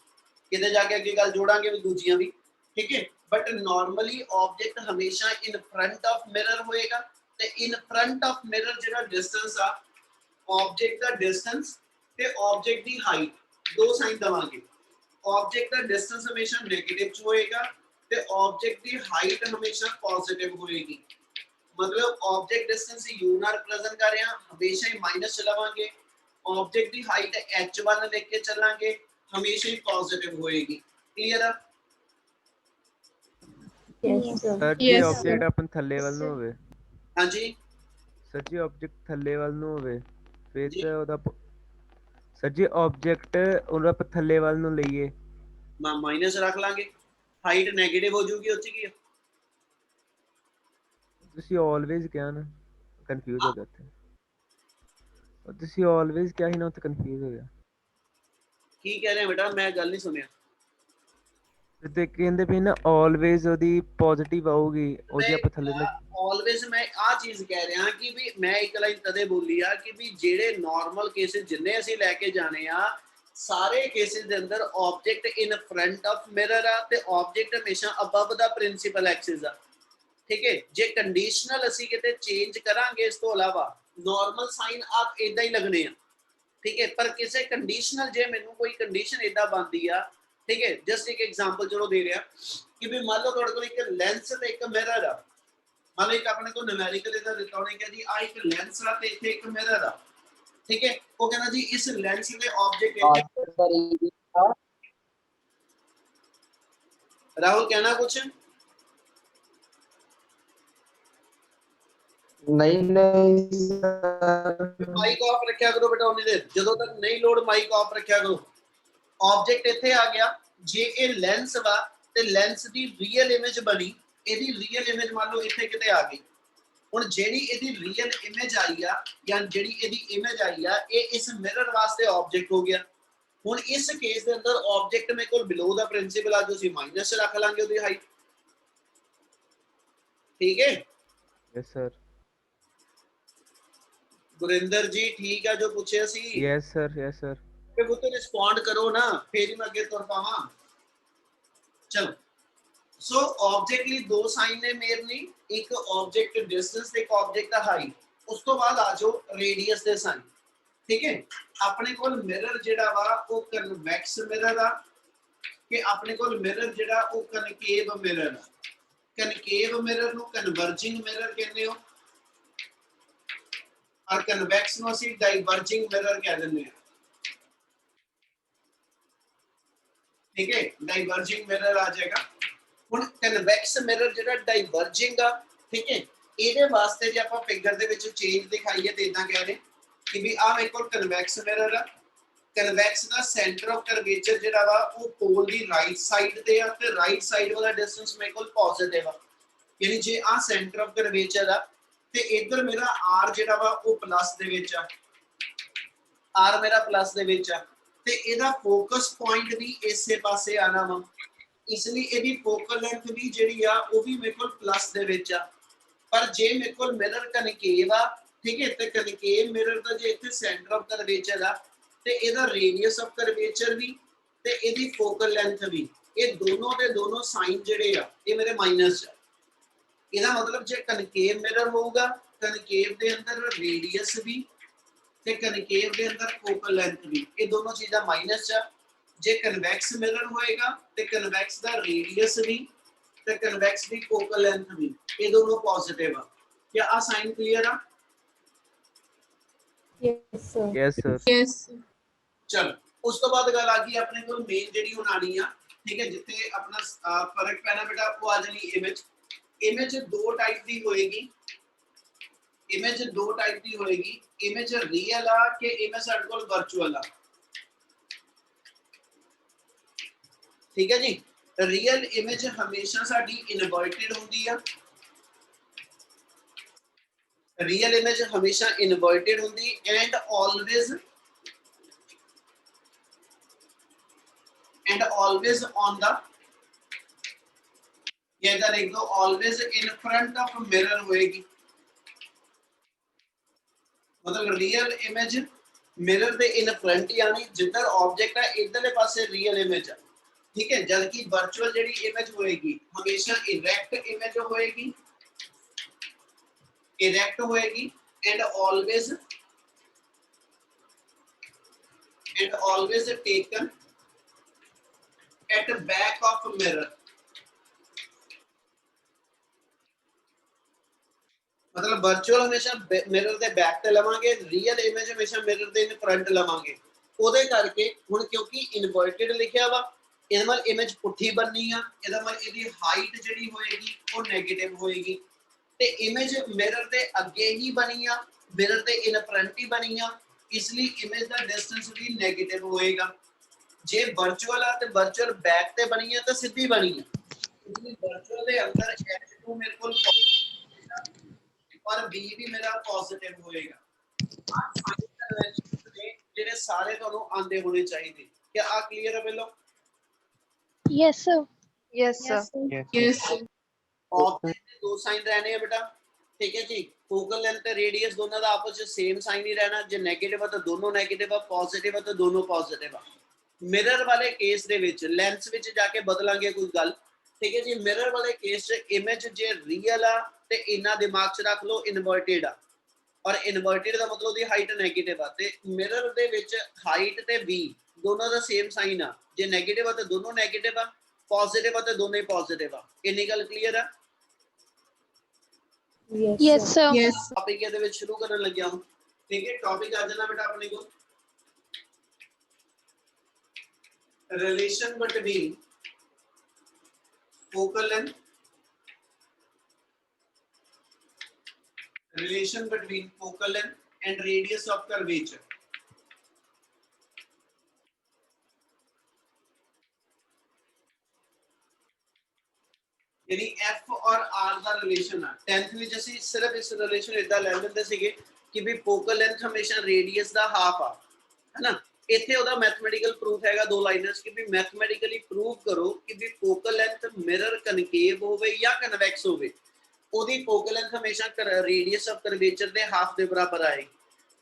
ਕਿਤੇ ਜਾ ਕੇ ਅੱਗੇ ਗੱਲ ਜੋੜਾਂਗੇ ਵੀ ਦੂਜੀਆਂ ਵੀ, ठीक है। बट नॉर्मली ऑब्जेक्ट हमेशा इन फ्रंट ऑफ मिरर होएगा, ते इन फ्रंट ऑफ मिरर जेड़ा डिस्टेंस आ, ऑब्जेक्ट दा डिस्टेंस ते ऑब्जेक्ट दी हाइट, दो साइन दवांगे। ऑब्जेक्ट दा डिस्टेंस हमेशा नेगेटिव च होएगा ते ऑब्जेक्ट दी हाइट हमेशा पॉजिटिव होएगी। मतलब ऑब्जेक्ट डिस्टेंस u ਨਾਲ रिप्रेजेंट कर रहे हैं, हमेशा ही माइनस चलावांगे। ऑब्जेक्ट दी हाइट h1 लेके चलांगे, हमेशा ही पॉजिटिव होएगी। क्लियर है? Sir, ਜੇ Yes, ਆਬਜੈਕਟ ਆਪਣ ਥੱਲੇ ਵੱਲ ਨੂੰ ਹੋਵੇ, हाँ जी ਸਰ ਜੇ ਆਬਜੈਕਟ ਥੱਲੇ ਵੱਲ ਨੂੰ ਹੋਵੇ ਫਿਰ ਜੀ। ਤਾਂ ਉਹਦਾ ਸਰ ਜੇ ਆਬਜੈਕਟ ਉਹਨੂੰ ਆਪਾਂ ਥੱਲੇ ਵੱਲ ਨੂੰ ਲਈਏ माइनस रख लांगे, हाइट नेगेटिव हो जाएगी। ਉੱਚ ਕੀ ਤੁਸੀਂ ਆਲਵੇਜ਼ ਕਿਹਾ ਨਾ, ਕਨਫਿਊਜ਼ ਹੋ ਗਿਆ ਉੱਥੇ। ਉਹ ਤੁਸੀਂ ਆਲਵੇਜ਼ ਕਿਹਾ ਸੀ ਨਾ, ਉੱਥੇ ਕਨਫਿਊਜ਼ ਹੋ ਗਿਆ। ਕੀ ਕਹਿ ਰਹੇ ਬੇਟਾ, ਮੈਂ ਗੱਲ ਨਹੀਂ ਸੁਣਿਆ। ਤੇ ਕਹਿੰਦੇ ਵੀ ਨਾ ਆਲਵੇਜ਼ ਉਹਦੀ ਪੋਜ਼ਿਟਿਵ ਆਊਗੀ, ਉਹਦੀ ਆਪਾਂ ਥੱਲੇ ਨੂੰ। ਆਲਵੇਜ਼ ਮੈਂ ਆ ਚੀਜ਼ ਕਹਿ ਰਿਹਾ ਕਿ ਵੀ ਮੈਂ ਇੱਕ ਲਾਈਨ ਤਦੇ ਬੋਲੀ ਆ ਕਿ ਵੀ ਜਿਹੜੇ ਨਾਰਮਲ ਕੇਸਿਸ ਜਿੰਨੇ ਅਸੀਂ ਲੈ ਕੇ ਜਾਣੇ ਆ, ਸਾਰੇ ਕੇਸਿਸ ਦੇ ਅੰਦਰ object in front of mirror ਆ ਤੇ ਆਬਜੈਕਟ ਹਮੇਸ਼ਾ ਅਬਵ ਦਾ ਪ੍ਰਿੰਸੀਪਲ ਐਕਸਿਸ ਆ, ਠੀਕ ਹੈ। ਜੇ ਕੰਡੀਸ਼ਨਲ ਅਸੀਂ ਕਿਤੇ ਚੇਂਜ ਕਰਾਂਗੇ ਇਸ ਤੋਂ ਇਲਾਵਾ ਨਾਰਮਲ ਸਾਈਨ ਆਪ ਇਦਾਂ ਹੀ ਲੱਗਣੇ ਆ, ਠੀਕ ਹੈ। ਪਰ ਕਿਸੇ ਕੰਡੀਸ਼ਨਲ ਜੇ ਮੈਨੂੰ ਕੋਈ ਕੰਡੀਸ਼ਨ ਇਦਾਂ ਬਣਦੀ ਆ, ठीक है, जस्ट एक एग्जांपल चलो दे रहा कि भी मान लो थोड़े को एक लेंस ते एक मिरर आ, मान लो एक अपने को न्यूमेरिकल इधर देता हूं कि जी आ एक लेंस आ ते इथे एक मिरर आ, ठीक है। वो कहना जी इस लेंस में ऑब्जेक्ट राहुल कहना कुछ नहीं माइक ऑफ रखा करो बेटा, उन्नी देर ਜਦੋਂ तक नहीं लोड माइक ऑफ रखा करो। ऑब्जेक्ट ਇੱਥੇ ਆ ਗਿਆ, ਜੇ ਇਹ ਲੈਂਸ ਵਾ ਤੇ ਲੈਂਸ ਦੀ ਰੀਅਲ ਇਮੇਜ ਬਣੀ, ਇਹਦੀ ਰੀਅਲ ਇਮੇਜ ਮੰਨ ਲਓ ਇੱਥੇ ਕਿਤੇ ਆ ਗਈ। ਹੁਣ ਜਿਹੜੀ ਇਹਦੀ ਰੀਅਲ ਇਮੇਜ ਆਈ ਆ ਜਾਂ ਜਿਹੜੀ ਇਹਦੀ ਇਮੇਜ ਆਈ ਆ, ਇਹ ਇਸ ਮਿਰਰ ਵਾਸਤੇ ਆਬਜੈਕਟ ਹੋ ਗਿਆ। ਹੁਣ ਇਸ ਕੇਸ ਦੇ ਅੰਦਰ ਆਬਜੈਕਟ ਮੇਰੇ ਕੋਲ ਬਿਲੋ ਦਾ ਪ੍ਰਿੰਸੀਪਲ ਆ, ਜੋ ਅਸੀਂ ਮਾਈਨਸ ਰੱਖ ਲਾਂਗੇ ਉਹਦੀ ਹਾਈਟ। ਠੀਕ ਹੈ यस सर, ਗੁਰਿੰਦਰ ਜੀ, ਠੀਕ ਆ ਜੋ ਪੁੱਛਿਆ ਸੀ। Yes sir, yes sir. ਫਿਰ ਉਹ ਤੇ ਰਿਸਪੌਂਡ ਕਰੋ ਨਾ, ਫੇਰ ਹੀ ਮੈਂ ਅੱਗੇ ਤੁਰ ਪਾਵਾਂ। ਚਲੋ, ਸੋ ਆਬਜੈਕਟ ਲਈ ਦੋ ਸਾਈਨ ਨੇ ਮੇਰਲੀ, ਇੱਕ ਆਬਜੈਕਟ ਡਿਸਟੈਂਸ ਤੇ ਇੱਕ ਆਬਜੈਕਟ ਹਾਈਟ। ਉਸ ਤੋਂ ਬਾਅਦ ਆ ਜਾਓ ਰੇਡੀਅਸ ਦੇ ਸਾਈਨ। ਠੀਕ ਹੈ, ਆਪਣੇ ਕੋਲ ਮਿਰਰ ਜਿਹੜਾ ਵਾ ਉਹ ਕਨਵੈਕਸ ਮਿਰਰ ਆ ਕਿ ਆਪਣੇ ਕੋਲ ਮਿਰਰ ਜਿਹੜਾ ਉਹ ਕਨਕੇਵ ਮਿਰਰ ਆ। ਕਨਕੇਵ ਮਿਰਰ ਨੂੰ ਕਨਵਰਜਿੰਗ ਮਿਰਰ ਕਹਿੰਦੇ ਹੋ, ਔਰ ਕਨਵੈਕਸ ਨੂੰ ਅਸੀਂ ਡਾਈਵਰਜਿੰਗ ਮਿਰਰ ਕਹਿ ਦਿੰਦੇ ਹਾਂ। ਠੀਕ ਹੈ, ਡਾਈਵਰਜਿੰਗ ਮਿਰਰ ਆ ਜਾਏਗਾ। ਹੁਣ ਕਨਵੈਕਸ ਮਿਰਰ ਜਿਹੜਾ ਡਾਈਵਰਜਿੰਗ ਆ, ਠੀਕ ਹੈ, ਇਹਦੇ ਵਾਸਤੇ ਜੇ ਆਪਾਂ ਫਿਗਰ ਦੇ ਵਿੱਚ ਚੇਂਜ ਦਿਖਾਈਏ ਤੇ ਇਦਾਂ ਕਹਿ ਰਹੇ ਕਿ ਵੀ ਆਹ ਮੇਰੇ ਕੋਲ ਕਨਵੈਕਸ ਮਿਰਰ ਆ। Convex the centre of curvature ਜਿਹੜਾ ਵਾ ਉਹ ਪੋਲ ਦੀ ਰਾਈਟ ਸਾਈਡ ਤੇ ਆ, ਤੇ ਰਾਈਟ ਸਾਈਡ ਵਾਲਾ ਡਿਸਟੈਂਸ ਮੇਰੇ ਕੋਲ ਪੋਜ਼ਿਟਿਵ ਆ। ਯਾਨੀ ਜੇ ਆਹ ਸੈਂਟਰ ਆਫ ਕਰਵੇਚਰ ਆ ਤੇ ਇਧਰ ਮੇਰਾ r ਜਿਹੜਾ ਵਾ ਉਹ ਪਲੱਸ ਦੇ ਵਿੱਚ ਆ, r ਮੇਰਾ ਪਲੱਸ ਦੇ ਵਿੱਚ ਆ, ਤੇ ਇਹਦਾ ਫੋਕਸ ਪੁਆਇੰਟ ਵੀ ਇਸੇ ਪਾਸੇ ਆਣਾ ਵਾ। ਇਸ ਲਈ ਇਹਦੀ ਫੋਕਲ ਲੈਂਥ ਵੀ ਜਿਹੜੀ ਆ ਉਹ ਵੀ ਮੇਰੇ ਕੋਲ ਪਲੱਸ ਦੇ ਵਿੱਚ ਆ। ਪਰ ਜੇ ਮੇਰੇ ਕੋਲ ਮਿਰਰ ਕਨਕੇਵ ਆ, ਠੀਕ ਹੈ, ਤੇ ਕਨਕੇਵ ਮਿਰਰ ਦਾ ਜੇ ਇੱਥੇ ਸੈਂਟਰ ਆਫ ਕਰਵੇਚਰ ਆ ਤੇ ਇਹਦਾ ਰੇਡੀਅਸ ਆਫ ਕਰਵੇਚਰ ਵੀ ਤੇ ਇਹਦੀ ਫੋਕਲ ਲੈਂਥ ਵੀ, ਇਹ ਦੋਨੋਂ ਦੇ ਦੋਨੋਂ ਸਾਈਨ ਜਿਹੜੇ ਆ ਇਹ ਮੇਰੇ ਮਾਈਨਸ ਆ। ਇਹਦਾ ਮਤਲਬ ਜੇ ਕਨਕੇਵ ਮਿਰਰ ਹੋਊਗਾ, ਕਨਕੇਵ ਦੇ ਅੰਦਰ ਰੇਡੀਅਸ ਵੀ ਤੇ ਕਨਕੇਵ ਦੇ ਅੰਦਰ ਫੋਕਲ ਲੈਂਥ ਵੀ, ਇਹ ਦੋਨੋਂ ਚੀਜ਼ਾਂ ਮਾਈਨਸ ਆ। ਜੇ ਕਨਵੈਕਸ ਮਿਰਰ ਹੋਏਗਾ ਤੇ ਕਨਵੈਕਸ ਦਾ ਰੇਡੀਅਸ ਵੀ ਤੇ ਕਨਵੈਕਸ ਦੀ ਫੋਕਲ ਲੈਂਥ ਵੀ, ਇਹ ਦੋਨੋਂ ਪੋਜ਼ਿਟਿਵ ਆ। ਕੀ ਆ ਸਾਈਨ ਕਲੀਅਰ ਆ? Yes, sir. Yes sir. Yes. ਚਲ, ਉਸ ਤੋਂ ਬਾਅਦ ਗੱਲ ਆ ਗਈ ਆਪਣੇ ਕੋਲ ਮੇਨ ਜਿਹੜੀ ਹੁਣ ਆਣੀ ਆ। ਠੀਕ ਹੈ, ਜਿੱਥੇ ਆਪਣਾ ਫਰਕ ਪੈਣਾ ਬੇਟਾ ਉਹ ਆ ਜਾਣੀ ਇਮੇਜ। ਇਮੇਜ ਦੋ ਟਾਈਪ ਦੀ ਹੋਏਗੀ, ਇਮੇਜ ਦੋ ਟਾਈਪ ਦੀ ਹੋਏਗੀ। ਇਮੇਜ ਰੀਅਲ ਆ ਕਿ ਇਮੇਜ ਸਾਡੇ ਕੋਲ ਵਰਚੁਅਲ ਆ। ਠੀਕ ਹੈ ਜੀ, ਰੀਅਲ ਇਮੇਜ ਹਮੇਸ਼ਾ ਸਾਡੀ ਇਨਵਰਟਡ ਹੁੰਦੀ ਆ। ਰੀਅਲ ਇਮੇਜ ਹਮੇਸ਼ਾ ਇਨਵਰਟਡ ਹੁੰਦੀ ਐਂਡ always on the, ये इधर लिख दो, always in front of mirror होएगी। मतलब real image mirror they in front, यानी जिधर ऑब्जेक्ट है इधरले पासे रियल इमेज है। ठीक है, जबकि वर्चुअल जेडी इमेज होएगी हमेशा इरेक्ट इमेज होएगी, इरेक्ट होएगी and always taken at back of mirror। मतलब वर्चुअल हमेशा मिरर ਦੇ बैक ਤੇ ਲਵਾਂਗੇ, ਰੀਅਲ ਇਮੇਜ ਹਮੇਸ਼ਾ ਮਿਰਰ ਦੇ ਇਨ ਫਰੰਟ ਲਵਾਂਗੇ। ਉਹਦੇ ਕਰਕੇ ਹੁਣ ਕਿਉਂਕਿ ਇਨਵਰਟਡ ਲਿਖਿਆ ਵਾ, ਇਹਦੇ ਨਾਲ ਇਮੇਜ ਪੁੱਠੀ ਬਣਨੀ ਆ, ਇਹਦਾ ਮਤਲਬ ਇਹਦੀ ਹਾਈਟ ਜਿਹੜੀ ਹੋਏਗੀ ਉਹ 네ਗੇਟਿਵ ਹੋਏਗੀ। ਤੇ ਇਮੇਜ ਮਿਰਰ ਦੇ ਅੱਗੇ ਹੀ ਬਣੀ ਆ, ਮਿਰਰ ਦੇ ਇਨ ਫਰੰਟ ਹੀ ਬਣੀ ਆ, ਇਸ ਲਈ ਇਮੇਜ ਦਾ ਡਿਸਟੈਂਸ ਵੀ 네ਗੇਟਿਵ ਹੋਏਗਾ। ਜੇ ਵਰਚੁਅਲ ਆ ਤੇ ਵਰਚੁਅਲ ਬੈਕ ਤੇ ਬਣੀ ਆ ਤਾਂ ਸਿੱਧੀ ਬਣੀ ਆ, ਇਸ ਲਈ ਵਰਚੁਅਲ ਦੇ ਅੰਦਰ h2 ਮੇਰੇ ਕੋਲ और b भी मेरा पॉजिटिव होएगा। आप साइन कन्वेंशन ਦੇ ਜਿਹੜੇ ਸਾਰੇ ਤੁਹਾਨੂੰ ਆਂਦੇ ਹੋਣੇ ਚਾਹੀਦੇ। ਕੀ ਆ ਕਲੀਅਰ ਹੈ ਪਹਿਲਾਂ? Yes, sir. Yes, sir. Yes, sir. Object ਦੇ ਦੋ ਸਾਈਨ ਰਹਿਣੇ ਆ ਬੇਟਾ। ਠੀਕ ਹੈ ਜੀ, ਫੋਕਲ ਲੈਂਥ ਤੇ ਰੇਡੀਅਸ ਦੋਨਾਂ ਦਾ ਆਪਸ ਵਿੱਚ ਸੇਮ ਸਾਈਨ ਹੀ ਰਹਿਣਾ। ਜੇ 네ਗੇਟਿਵ ਆ ਤਾਂ ਦੋਨੋਂ 네ਗੇਟਿਵ ਆ, ਪੋਜ਼ਿਟਿਵ ਆ ਤਾਂ ਦੋਨੋਂ ਪੋਜ਼ਿਟਿਵ ਆ। ਮਿਰਰ ਵਾਲੇ ਕੇਸ ਦੇ ਵਿੱਚ ਲੈਂਸ ਵਿੱਚ ਜਾ ਕੇ ਬਦਲਾਂਗੇ ਕੋਈ ਗੱਲ। ਠੀਕ ਹੈ ਜੀ, ਮਿਰਰ ਵਾਲੇ ਕੇਸ 'ਚ ਇਮੇਜ ਜੇ ਰੀਅਲ ਆ ਤੇ ਇੰਨਾ ਦਿਮਾਗ 'ਚ ਰੱਖ ਲਓ ਇਨਵਰਟਡ ਆ, ਔਰ ਇਨਵਰਟਡ ਦਾ ਮਤਲਬ ਉਹਦੀ ਹਾਈਟ 네ਗੇਟਿਵ ਆ, ਤੇ ਮਿਰਰ ਦੇ ਵਿੱਚ ਹਾਈਟ ਤੇ b ਦੋਨੋਂ ਦਾ ਸੇਮ ਸਾਈਨ ਆ। ਜੇ 네ਗੇਟਿਵ ਆ ਤਾਂ ਦੋਨੋਂ 네ਗੇਟਿਵ ਆ, ਪੋਜ਼ਿਟਿਵ ਆ ਤਾਂ ਦੋਨੋਂ ਹੀ ਪੋਜ਼ਿਟਿਵ ਆ। ਇੰਨੀ ਗੱਲ ਕਲੀਅਰ ਆ? Yes, sir. Yes. ਟੌਪਿਕ ਇਹਦੇ ਵਿੱਚ ਸ਼ੁਰੂ ਕਰਨ ਲੱਗਿਆ ਹਾਂ। ਠੀਕ ਹੈ, ਟੌਪਿਕ ਆ ਜਾਣਾ ਬੇਟਾ ਆਪਣੇ ਕੋਲ relation between focal length, relation between focal length and radius of curvature। ਔਰ r ਦਾ ਰਿਲੇਸ਼ਨ ਆ 10th ਵਿੱਚ ਅਸੀਂ ਸਿਰਫ ਇਸ ਰਿਲੇਸ਼ਨ ਇਦਾਂ ਲੈ ਲੈਂਦੇ ਸੀਗੇ ਕਿ ਵੀ ਫੋਕਲ ਲੈਂਥ ਹਮੇਸ਼ਾ ਰੇਡੀਅਸ ਦਾ ਹਾਫ ਆ ਹੈਨਾ। ਇੱਥੇ ਉਹਦਾ ਮੈਥਮੈਟੀਕਲ ਪ੍ਰੂਫ ਹੈਗਾ 2 ਲਾਈਨਸ ਕਿ ਵੀ ਮੈਥਮੈਟੀਕਲੀ ਪ੍ਰੂਵ ਕਰੋ ਕਿ ਵੀ ਫੋਕਲ ਲੈਂਥ ਮਿਰਰ ਕਨਕੇਵ ਹੋਵੇ ਜਾਂ ਕਨਵੈਕਸ ਹੋਵੇ, ਉਹਦੀ ਫੋਕਲ ਲੈਂਥ ਹਮੇਸ਼ਾ ਰੇਡੀਅਸ ਆਫ ਕਰਵੇਚਰ ਦੇ ਹਾਫ ਦੇ ਬਰਾਬਰ ਆਏਗੀ।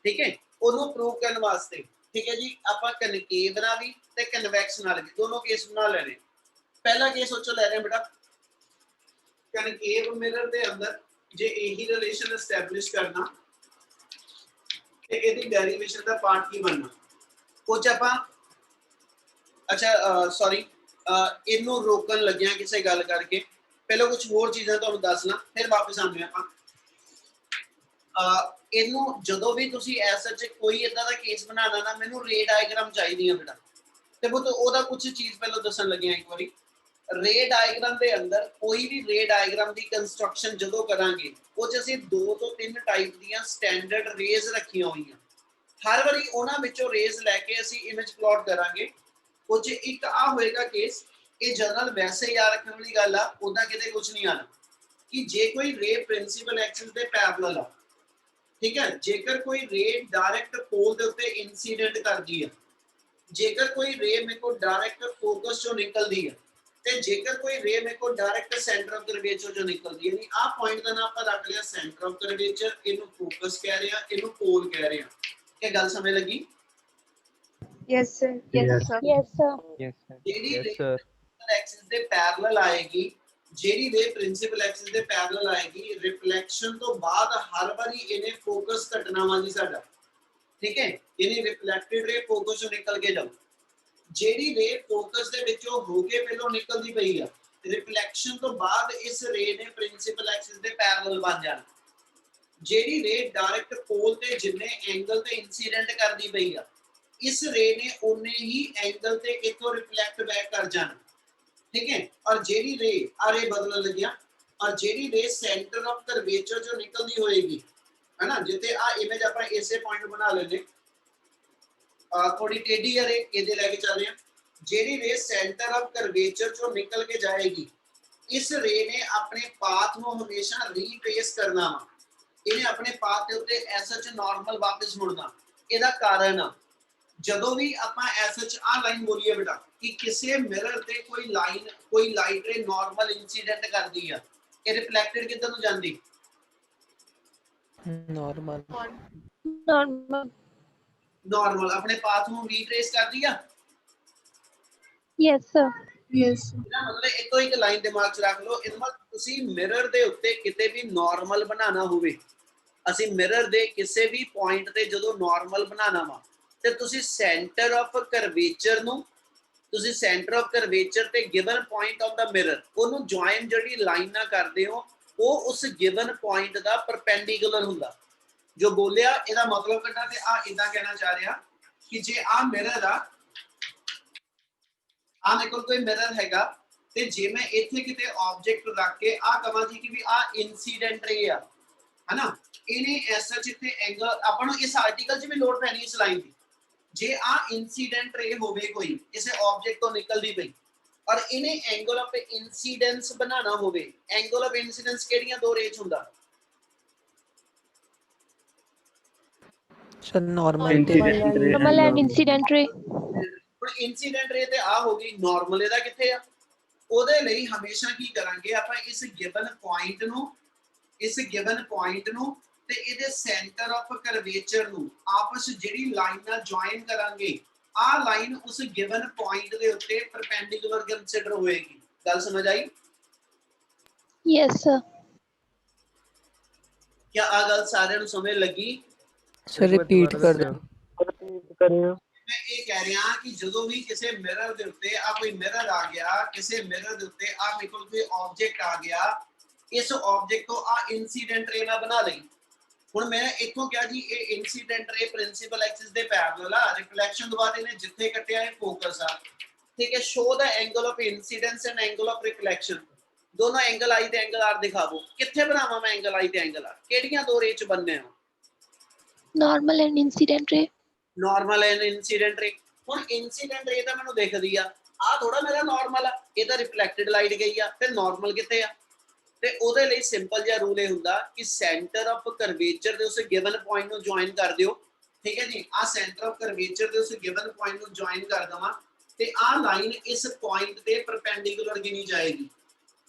ਠੀਕ ਹੈ, ਉਹਨੂੰ ਪ੍ਰੂਵ ਕਰਨ ਵਾਸਤੇ ਠੀਕ ਹੈ ਜੀ ਆਪਾਂ ਕਨਕੇਵ ਨਾਲ ਵੀ ਤੇ ਕਨਵੈਕਸ ਨਾਲ ਵੀ ਦੋਨੋਂ ਕੇਸ ਬਣਾ ਲੈਣੇ। ਪਹਿਲਾ ਕੇਸ ਸੋਚੋ ਲੈ ਰਹੇ ਬੇਟਾ, ਕਨਕੇਵ ਮਿਰਰ ਦੇ ਅੰਦਰ ਜੇ ਇਹੀ ਰਿਲੇਸ਼ਨ ਐਸਟੈਬਲਿਸ਼ ਕਰਨਾ ਤੇ ਇਹਦੀ ਡੈਰੀਵੇਸ਼ਨ ਦਾ ਪਾਰਟ ਕੀ ਬਣਨਾ। ਕੁਝ ਆਪਾਂ ਅੱਛਾ ਸੌਰੀ ਇਹਨੂੰ ਰੋਕਣ ਲੱਗਿਆ ਕਿਸੇ ਗੱਲ ਕਰਕੇ, ਪਹਿਲਾਂ ਕੁਝ ਹੋਰ ਚੀਜ਼ਾਂ ਤੁਹਾਨੂੰ ਦੱਸਣਾ ਫਿਰ ਵਾਪਸ ਆਉਂਦੇ ਆਪਾਂ। ਇਹਨੂੰ ਜਦੋਂ ਵੀ ਤੁਸੀਂ ਐਸਾ ਚ ਕੋਈ ਇਦਾਂ ਦਾ ਕੇਸ ਬਣਾਉਣਾ ਨਾ, ਮੈਨੂੰ ਰੇ ਡਾਇਗਰਾਮ ਚਾਹੀਦੀ ਆ ਬੇਟਾ, ਤੇ ਉਹਦਾ ਕੁਝ ਚੀਜ਼ ਪਹਿਲਾਂ ਦੱਸਣ ਲੱਗਿਆ ਇੱਕ ਵਾਰੀ। ਰੇ ਡਾਇਗਰਾਮ ਦੇ ਅੰਦਰ ਕੋਈ ਵੀ ਰੇ ਡਾਇਗਰਾਮ ਦੀ ਕੰਸਟਰਕਸ਼ਨ ਜਦੋਂ ਕਰਾਂਗੇ ਉਹ ਚ ਅਸੀਂ 2 ਤੋਂ 3 ਟਾਈਪ ਦੀਆਂ ਸਟੈਂਡਰਡ ਰੇਜ਼ ਰੱਖੀਆਂ ਹੋਈਆਂ। ਹਰ ਵਾਰੀ ਉਹਨਾਂ ਵਿੱਚੋਂ ਰੇਜ਼ ਲੈ ਕੇ ਅਸੀਂ ਇਮੇਜ ਪਲਾਟ ਕਰਾਂਗੇ। ਕੁਝ ਇੱਕ ਆ ਹੋਏਗਾ ਕੇਸ, ਇਹ ਜਨਰਲ ਵੈਸੇ ਯਾਦ ਰੱਖਣ ਵਾਲੀ ਗੱਲ ਆ, ਉਦਾਂ ਕਿਤੇ ਕੁਝ ਨਹੀਂ ਆਣਾ ਕਿ ਜੇ ਕੋਈ ਰੇ ਪ੍ਰਿੰਸੀਪਲ ਐਕਸਿਸ ਦੇ ਪੈਰਲਲ ਆ, ਠੀਕ ਹੈ, ਜੇਕਰ ਕੋਈ ਰੇ ਡਾਇਰੈਕਟ ਪੋਲ ਦੇ ਉੱਤੇ ਇਨਸੀਡੈਂਟ ਕਰਦੀ ਹੈ, ਜੇਕਰ ਕੋਈ ਰੇ ਮੇਰੇ ਕੋਲ ਡਾਇਰੈਕਟ ਫੋਕਸ ਚੋਂ ਨਿਕਲਦੀ ਹੈ, ਤੇ ਜੇਕਰ ਕੋਈ ਰੇ ਮੇਰੇ ਕੋਲ ਡਾਇਰੈਕਟ ਸੈਂਟਰ ਆਫ ਕਰਵੇਚਰ ਚੋਂ ਨਿਕਲਦੀ ਹੈ, ਨਹੀਂ ਆ ਪੁਆਇੰਟ ਦਾ ਨਾਮ ਆਪਾਂ ਰੱਖ ਲਿਆ ਸੈਂਟਰ ਆਫ ਕਰਵੇਚਰ, ਇਹਨੂੰ ਫੋਕਸ ਕਹਿ ਰਹੇ ਆ, ਇਹਨੂੰ ਪੋਲ ਕਹਿ ਰਹੇ ਆ। ਇਹ ਗੱਲ ਸਮਝ ਲੱਗੀ? Yes, sir. Yes, sir. Yes, sir. Yes, sir. ਜਿਹੜੀ Yes, ਰੇ sir. ਐਕਸਿਸ ਦੇ ਪੈਰਲਲ ਆਏਗੀ, ਜਿਹੜੀ ਰੇ ਪ੍ਰਿੰਸੀਪਲ ਐਕਸਿਸ ਦੇ ਪੈਰਲਲ ਆਏਗੀ, ਰਿਫਲੈਕਸ਼ਨ ਤੋਂ ਬਾਅਦ ਹਰ ਵਾਰੀ ਇਹਨੇ ਫੋਕਸ ਘਟਣਾ ਵਾ ਜੀ ਸਾਡਾ। ਠੀਕ ਹੈ, ਇਹਨੇ ਰਿਫਲੈਕਟਡ ਰੇ ਫੋਕਸ ਚੋਂ ਨਿਕਲ ਕੇ ਜਾਊ। ਜਿਹੜੀ ਰੇ ਫੋਕਸ ਦੇ ਵਿੱਚੋਂ ਹੋ ਕੇ ਪਹਿਲਾਂ ਨਿਕਲਦੀ ਪਈ ਆ, ਰਿਫਲੈਕਸ਼ਨ ਤੋਂ ਬਾਅਦ ਇਸ ਰੇ ਨੇ ਪ੍ਰਿੰਸੀਪਲ ਐਕਸਿਸ ਦੇ ਪੈਰਲਲ ਬਣ ਜਾਣਾ। ਜਿਹੜੀ ਰੇ ਡਾਇਰੈਕਟ ਪੋਲ ਤੇ ਜਿੰਨੇ ਐਂਗਲ ਤੇ ਇਨਸੀਡੈਂਟ ਕਰਦੀ ਪਈ ਆ, ਇਸ ਰੇ ਨੇ ਉਨੇ ਹੀ ਐਂਗਲ ਤੇ ਇਥੋਂ ਰਿਫਲੈਕਟ ਬੈਕ ਕਰ ਜਾਣਾ। ठीक है, और जेडी रे आ रे बदलने लग गया, और जेडी रे सेंटर ऑफ कर्वेचर जो निकलदी होएगी है ना, जिथे आ इमेज अपन ऐसे पॉइंट बना लेने, थोड़ी टेढ़ी है रे इधर लेके चल रहे हैं। जेडी रे सेंटर ऑफ कर्वेचर जो निकल के जाएगी, इस रे ने अपने पाथ को हमेशा रीट्रेस करना वा, इन्हें अपने पाथ के उत्ते ऐसा च नॉर्मल वापस मुड़ना। ਇਹਦਾ ਕਾਰਨ ਆ ਜਦੋਂ ਵੀ ਆਪਾਂ ਐਸਐਚ ਆ ਲਾਈਨ ਬੋਲੀਏ ਬੇਟਾ ਕਿ ਕਿਸੇ ਮਿਰਰ ਤੇ ਕੋਈ ਲਾਈਟ ਰੇ ਨਾਰਮਲ ਇਨਸੀਡੈਂਟ ਕਰਦੀ ਆ, ਇਹ ਰਿਫਲੈਕਟਡ ਕਿੱਧਰ ਨੂੰ ਜਾਂਦੀ? ਨਾਰਮਲ ਆਪਣੇ ਪਾਥ ਨੂੰ ਰੀਟ੍ਰੇਸ ਕਰਦੀ ਆ। Yes, sir. ਯੈਸ, ਇਹਦਾ ਮਤਲਬ ਇੱਕੋ ਇੱਕ ਲਾਈਨ ਦਿਮਾਗ 'ਚ ਰੱਖ ਲਓ, ਇਹਦਾ ਮਤਲਬ ਤੁਸੀਂ ਮਿਰਰ ਦੇ ਉੱਤੇ ਕਿਤੇ ਵੀ ਨਾਰਮਲ ਬਣਾਉਣਾ ਹੋਵੇ, ਅਸੀਂ ਮਿਰਰ ਦੇ ਕਿਸੇ ਵੀ ਪੁਆਇੰਟ ਤੇ ਜਦੋਂ ਨਾਰਮਲ ਬਣਾਉਣਾ ਵਾ, ਤੇ ਤੁਸੀਂ ਸੈਂਟਰ ਆਫ ਕਰਵੇਚਰ ਨੂੰ, ਤੁਸੀਂ ਸੈਂਟਰ ਆਫ ਕਰਵੇਚਰ ਤੇ given point of the mirror, ਉਹਨੂੰ ਜੁਆਇਨ ਜਿਹੜੀ ਲਾਈਨ ਨਾਲ ਕਰਦੇ ਹੋ, ਉਹ ਉਸ ਗਿਵਨ ਪੁਆਇੰਟ ਦਾ ਪਰਪੈਂਡੀਕੂਲਰ ਹੁੰਦਾ। ਜੋ ਬੋਲਿਆ ਇਹਦਾ ਮਤਲਬ ਕੱਢਾ ਤੇ ਆ ਇਦਾਂ ਕਹਿਣਾ ਚਾਹ ਰਿਹਾ ਕਿ ਜੇ ਆ ਮਿਰਰ ਆ ਮੇਰੇ ਕੋਲ ਕੋਈ ਮਿਰਰ ਹੈਗਾ, ਤੇ ਜੇ ਮੈਂ ਇੱਥੇ ਕਿਤੇ ਆਬਜੈਕਟ ਰੱਖ ਕੇ ਆ ਕਹਾਂ ਜੀ ਕਿ ਵੀ ਆ ਇਨਸੀਡੈਂਟ ਰੇ ਆ, ਹਨਾ, ਇਹਨੇ ਐਸਾ ਜਿੱਥੇ ਐਂਗਲ ਆਪਾਂ ਨੂੰ ਇਸ ਆਰਟੀਕਲ 'ਚ ਵੀ ਲੋੜ ਪੈਣੀ ਇਸ ਲਾਈਨ ਦੀ। ਜੇ ਆ ਇਨਸੀਡੈਂਟ ਰੇ ਹੋਵੇ ਕੋਈ ਕਿਸੇ ਆਬਜੈਕਟ ਤੋਂ ਨਿਕਲਦੀ ਪਈ, ਔਰ ਇਹਨੇ ਐਂਗਲ ਆਫ ਇਨਸੀਡੈਂਸ ਬਣਾਉਣਾ ਹੋਵੇ, ਐਂਗਲ ਆਫ ਇਨਸੀਡੈਂਸ ਕਿਹੜੀਆਂ ਦੋ ਰੇਜ਼ ਹੁੰਦਾ? Normal and incident ray. ਹੁਣ ਇਨਸੀਡੈਂਟ ਰੇ ਤੇ ਆ ਹੋ ਗਈ, ਨਾਰਮਲ ਇਹਦਾ ਕਿੱਥੇ ਆ? ਉਹਦੇ ਲਈ ਹਮੇਸ਼ਾ ਕੀ ਕਰਾਂਗੇ ਆਪਾਂ, ਇਸ ਗਿਵਨ ਪੁਆਇੰਟ ਨੂੰ ਤੇ ਇਹਦੇ ਸੈਂਟਰ ਆਫ ਕਰਵੇਚਰ ਨੂੰ ਆਪਸ ਜਿਹੜੀ ਲਾਈਨ ਨਾਲ ਜੁਆਇਨ ਕਰਾਂਗੇ, ਆ ਲਾਈਨ ਉਸ ਗਿਵਨ ਪੁਆਇੰਟ ਦੇ ਉੱਤੇ ਪਰਪੈਂਡੀਕੂਲਰ ਕੰਸੀਡਰ ਹੋਏਗੀ। ਗੱਲ ਸਮਝ ਆਈ? Yes, sir. क्या आ गल सारे ਨੂੰ ਸਮਝ ਲੱਗੀ? सर रिपीट कर दो। मैं ये कह रहा कि ਜਦੋਂ ਵੀ ਕਿਸੇ ਮਿਰਰ ਦੇ ਉੱਤੇ ਆ ਕੋਈ ਮਿਰਰ ਆ ਗਿਆ, ਕਿਸੇ ਮਿਰਰ ਦੇ ਉੱਤੇ ਆ ਮੇਰੇ ਕੋਲ ਕੋਈ ਆਬਜੈਕਟ ਆ ਗਿਆ, ਇਸ ਆਬਜੈਕਟ ਤੋਂ ਆ ਇਨਸੀਡੈਂਟ ਰੇ ਨਾ ਬਣਾ ਲਈ। ਹੁਣ ਮੈਂ ਇੱਥੋਂ ਕਿਹਾ ਜੀ ਇਹ ਇਨਸੀਡੈਂਟ ਰੇ ਪ੍ਰਿੰਸੀਪਲ ਐਕਸਿਸ ਦੇ ਪੈਰਲਲ ਆ, ਰਿਫਲੈਕਸ਼ਨ ਤੋਂ ਬਾਅਦ ਇਹਨੇ ਜਿੱਥੇ ਕੱਟਿਆ ਇਹ ਫੋਕਸ ਆ। ਠੀਕ ਹੈ, show the angle of incidence and angle of reflection, ਦੋਨੋਂ ਐਂਗਲ ਆਈ ਤੇ ਐਂਗਲ ਆਰ ਦਿਖਾਵੋ। ਕਿੱਥੇ ਬਣਾਵਾਂ ਮੈਂ ਐਂਗਲ ਆਈ ਤੇ ਐਂਗਲ ਆਰ? ਕਿਹੜੀਆਂ ਦੋ ਰੇ 'ਚ ਬੰਨੇ ਆ? Normal and incident ray. Normal and incident ਰੇ। ਹੁਣ ਇਨਸੀਡੈਂਟ ਰੇ ਤਾਂ ਮੈਨੂੰ ਦਿਖਦੀ ਆ, ਆ ਥੋੜਾ ਮੇਰਾ ਨਾਰਮਲ ਆ, ਇਹ ਤਾਂ ਰਿਫਲੈਕਟਡ ਲਾਈਟ ਗਈ ਆ, ਫਿਰ ਨਾਰਮਲ ਕਿੱਥੇ ਆ? ਤੇ ਉਹਦੇ ਲਈ ਸਿੰਪਲ ਜਿਹਾ ਰੂਲ ਇਹ ਹੁੰਦਾ ਕਿ ਸੈਂਟਰ ਆਫ ਕਰਵੇਚਰ ਦੇ ਉਸ ਗਿਵਨ ਪੁਆਇੰਟ ਨੂੰ ਜੁਆਇਨ ਕਰ ਦਿਓ। ਠੀਕ ਹੈ ਜੀ, ਆ ਸੈਂਟਰ ਆਫ ਕਰਵੇਚਰ ਦੇ ਉਸ ਗਿਵਨ ਪੁਆਇੰਟ ਨੂੰ ਜੁਆਇਨ ਕਰ ਦਵਾਂ ਤੇ ਆ ਲਾਈਨ ਇਸ ਪੁਆਇੰਟ ਤੇ ਪਰਪੈਂਡੀਕੂਲਰ ਗਿਣੀ ਜਾਏਗੀ।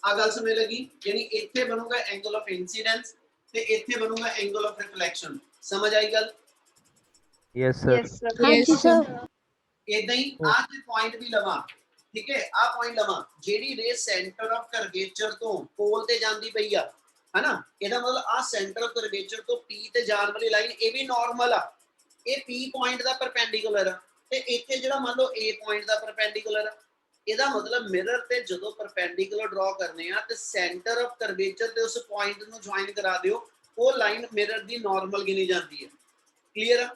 ਆ ਗੱਲ ਸਮਝ ਲੱਗੀ? ਯਾਨੀ ਇੱਥੇ ਬਣੂਗਾ ਐਂਗਲ ਆਫ ਇਨਸੀਡੈਂਸ ਤੇ ਇੱਥੇ ਬਣੂਗਾ ਐਂਗਲ ਆਫ ਰਿਫਲੈਕਸ਼ਨ। ਸਮਝ ਆਈ ਗੱਲ? Yes sir. Yes, sir. ਹਾਂਜੀ ਸਰ। ਇਦਾਂ ਹੀ ਆ ਤੇ ਪੁਆਇੰਟ ਵੀ ਲਵਾਂ, ਠੀਕ ਹੈ, ਆ ਪੁਆਇੰਟ ਲਵਾਂ, ਜਿਹੜੀ ਰੇ ਸੈਂਟਰ ਆਫ ਕਰਵੇਚਰ ਤੋਂ ਪੋਲ ਤੇ ਜਾਂਦੀ ਪਈ ਆ, ਹਨਾ, ਇਹਦਾ ਮਤਲਬ ਆ ਸੈਂਟਰ ਆਫ ਕਰਵੇਚਰ ਤੋਂ P ਤੇ ਜਾਣ ਵਾਲੀ ਲਾਈਨ ਇਹ ਵੀ ਨਾਰਮਲ ਆ, ਇਹ P ਪੁਆਇੰਟ ਦਾ ਪਰਪੈਂਡੀਕੂਲਰ ਆ ਤੇ ਇੱਥੇ ਜਿਹੜਾ ਮੰਨ ਲਓ A ਪੁਆਇੰਟ ਦਾ ਪਰਪੈਂਡੀਕੂਲਰ ਆ। ਇਹਦਾ ਮਤਲਬ ਮਿਰਰ ਤੇ ਜਦੋਂ ਪਰਪੈਂਡੀਕੂਲਰ ਡਰਾ ਕਰਨੇ ਆ ਤੇ ਸੈਂਟਰ ਆਫ ਕਰਵੇਚਰ ਦੇ ਉਸ ਪੁਆਇੰਟ ਨੂੰ ਜੁਆਇਨ ਕਰਾ ਦਿਓ, ਉਹ ਲਾਈਨ ਮਿਰਰ ਦੀ ਨਾਰਮਲ ਗਿਣੀ ਜਾਂਦੀ ਹੈ। ਕਲੀਅਰ ਆ?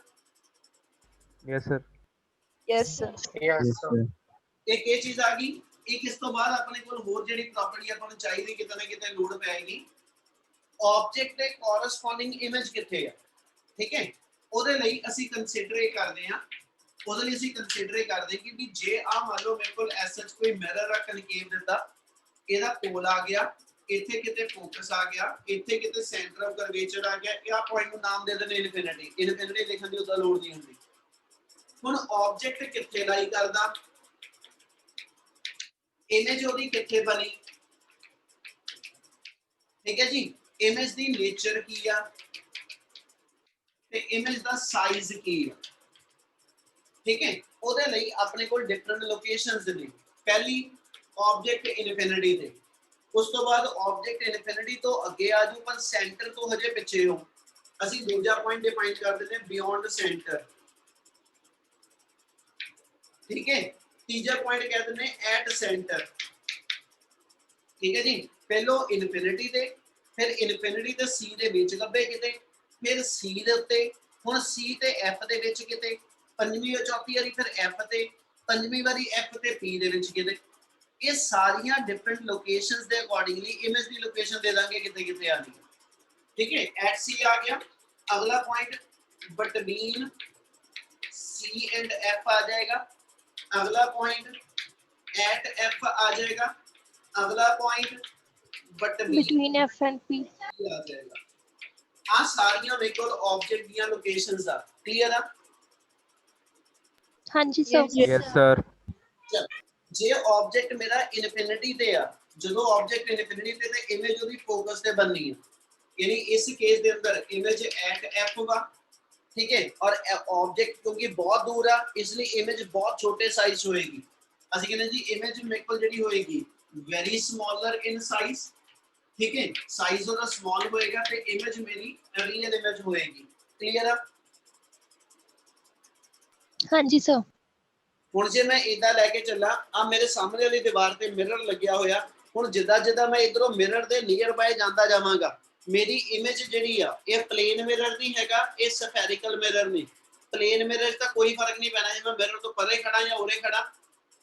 Yes sir. Yes, sir. Yes sir. एक ये चीज आ गई। एक इस तो बाद अपने को होर जेडी प्रॉपर्टी अपन ਨੂੰ ਚਾਹੀਦੀ ਕਿਤੇ ਨਾ ਕਿਤੇ ਲੋਡ ਪੈਗੀ, ਆਬਜੈਕਟ ਦੇ ਕੋਰਸਪੋਂਡਿੰਗ ਇਮੇਜ ਕਿੱਥੇ ਹੈ। ਠੀਕ ਹੈ, ਉਹਦੇ ਲਈ ਅਸੀਂ ਕੰਸੀਡਰ ਇਹ ਕਰਦੇ ਹਾਂ, ਉਹਦੇ ਲਈ ਅਸੀਂ ਕੰਸੀਡਰ ਇਹ ਕਰਦੇ ਕਿ ਵੀ ਜੇ ਆ ਮੰਨ ਲਓ ਮੇਰੇ ਕੋਲ ਐਸਐਚ ਕੋਈ ਮਿਰਰ ਆ ਕਨਕੇਵ ਦਿੱਤਾ, ਇਹਦਾ ਪੋਲ ਆ ਗਿਆ, ਇੱਥੇ ਕਿਤੇ ਫੋਕਸ ਆ ਗਿਆ, ਇੱਥੇ ਕਿਤੇ ਸੈਂਟਰ ਆਫ ਕਰਵੇਚਰ ਆ ਗਿਆ, ਇਹ ਆ ਪੁਆਇੰਟ ਨੂੰ ਨਾਮ ਦੇ ਦਿੰਦੇ ਇਨਫਿਨਿਟੀ। ਇਨਫਿਨਿਟੀ ਲਿਖਣ ਦੀ ਉਹਦਾ ਲੋੜ ਨਹੀਂ ਹੁੰਦੀ। ਹੁਣ ਆਬਜੈਕਟ ਕਿੱਥੇ ਲਾਈ ਕਰਦਾ, ਇਮੇਜ ਉਹਦੀ ਕਿੱਥੇ ਬਣੀ। ਠੀਕ ਹੈ ਜੀ, ਇਮੇਜ ਦੀ ਨੇਚਰ ਕੀ ਆ ਤੇ ਇਮੇਜ ਦਾ ਸਾਈਜ਼ ਕੀ ਆ। ਠੀਕ ਹੈ, ਉਹਦੇ ਲਈ ਆਪਣੇ ਕੋਲ ਡਿਫਰੈਂਟ ਲੋਕੇਸ਼ਨਸ ਨੇ। ਪਹਿਲੀ ਆਬਜੈਕਟ ਇਨਫਿਨਿਟੀ ਤੇ, ਉਸ ਤੋਂ ਬਾਅਦ ਆਬਜੈਕਟ ਇਨਫਿਨਿਟੀ ਤੋਂ ਅੱਗੇ ਆ ਜੂ ਪਰ ਸੈਂਟਰ ਤੋਂ ਹਜੇ ਪਿੱਛੇ ਹੋ, ਅਸੀਂ ਦੂਜਾ ਪੁਆਇੰਟ ਡਿਫਾਈਨ ਕਰ ਦਿੰਦੇ ਬਿਯੋਂਡ ਸੈਂਟਰ। ठीक है, तीजा पॉइंट कह दिंदे एट सेंटर। ठीक है जी, पहलो इनफिनिटी ते, फिर इनफिनिटी ते सी दे विच लब्बे किते, फिर सी दे उत्ते, हुण सी ते एफ दे विच किते, पंजवीं चौथी वारी फिर एफ ते, पंजवीं वारी एफ ते पी दे विच किते। ये सारियां डिफरेंट लोकेशंस दे अकॉर्डिंगली इमेज दी लोकेशन दे दांगे किते किते आ गई। ठीक है, एट सी आ गया। अगला point between C and F आ जाएगा। अगला पॉइंट एट एफ आ जाएगा। अगला point Between F and P. आ जाएगा। आ सारियां मेरे को ऑब्जेक्ट दी लोकेशंस आ। क्लियर आ? हाँ जी सर. Yes sir. जे ऑब्जेक्ट मेरा इनफिनिटी ते आ, ਜਦੋਂ ऑब्जेक्ट इनफिनिटी ते इमेज ਉਹਦੀ फोकस ਤੇ बननी है, यानी इस केस ਦੇ ਅੰਦਰ इमेज एट एफ ਵਾ। ठीक है, और ऑब्जेक्ट क्योंकि बहुत दूर है इसलिए इमेज बहुत छोटे साइज होएगी। ਅਸੀਂ ਕਹਿੰਦੇ ਜੀ इमेज मेरे को ਜਿਹੜੀ ਹੋਏਗੀ वेरी स्मॉलर इन साइज। ठीक है, साइज ਉਹਦਾ स्मॉल होएगा ਤੇ इमेज मेरी रियल इमेज होएगी। क्लियर है? हाँ जी सर. ਹੁਣ ਜੇ ਮੈਂ ਇਦਾਂ ਲੈ ਕੇ ਚੱਲਾਂ, ਆ ਮੇਰੇ ਸਾਹਮਣੇ ਵਾਲੀ ਦੀਵਾਰ ਤੇ ਮਿਰਰ ਲੱਗਿਆ ਹੋਇਆ, ਹੁਣ ਜਿੱਦਾਂ ਜਿੱਦਾਂ ਮੈਂ ਇਧਰੋਂ ਮਿਰਰ ਦੇ ਨੀਅਰ ਬਾਏ ਜਾਂਦਾ ਜਾਵਾਂਗਾ, ਮੇਰੀ ਇਮੇਜ ਜਿਹੜੀ ਆ ਇਹ ਪਲੇਨ ਮਿਰਰ ਨਹੀਂ ਹੈਗਾ, ਇਹ ਸਫੈਰਿਕਲ ਮਿਰਰ ਨਹੀਂ। ਪਲੇਨ ਮਿਰਰ ਤਾਂ ਕੋਈ ਫਰਕ ਨਹੀਂ ਪੈਣਾ ਜੇ ਮੈਂ ਮਿਰਰ ਤੋਂ ਪਰੇ ਖੜਾ ਜਾਂ ਉਰੇ ਖੜਾ,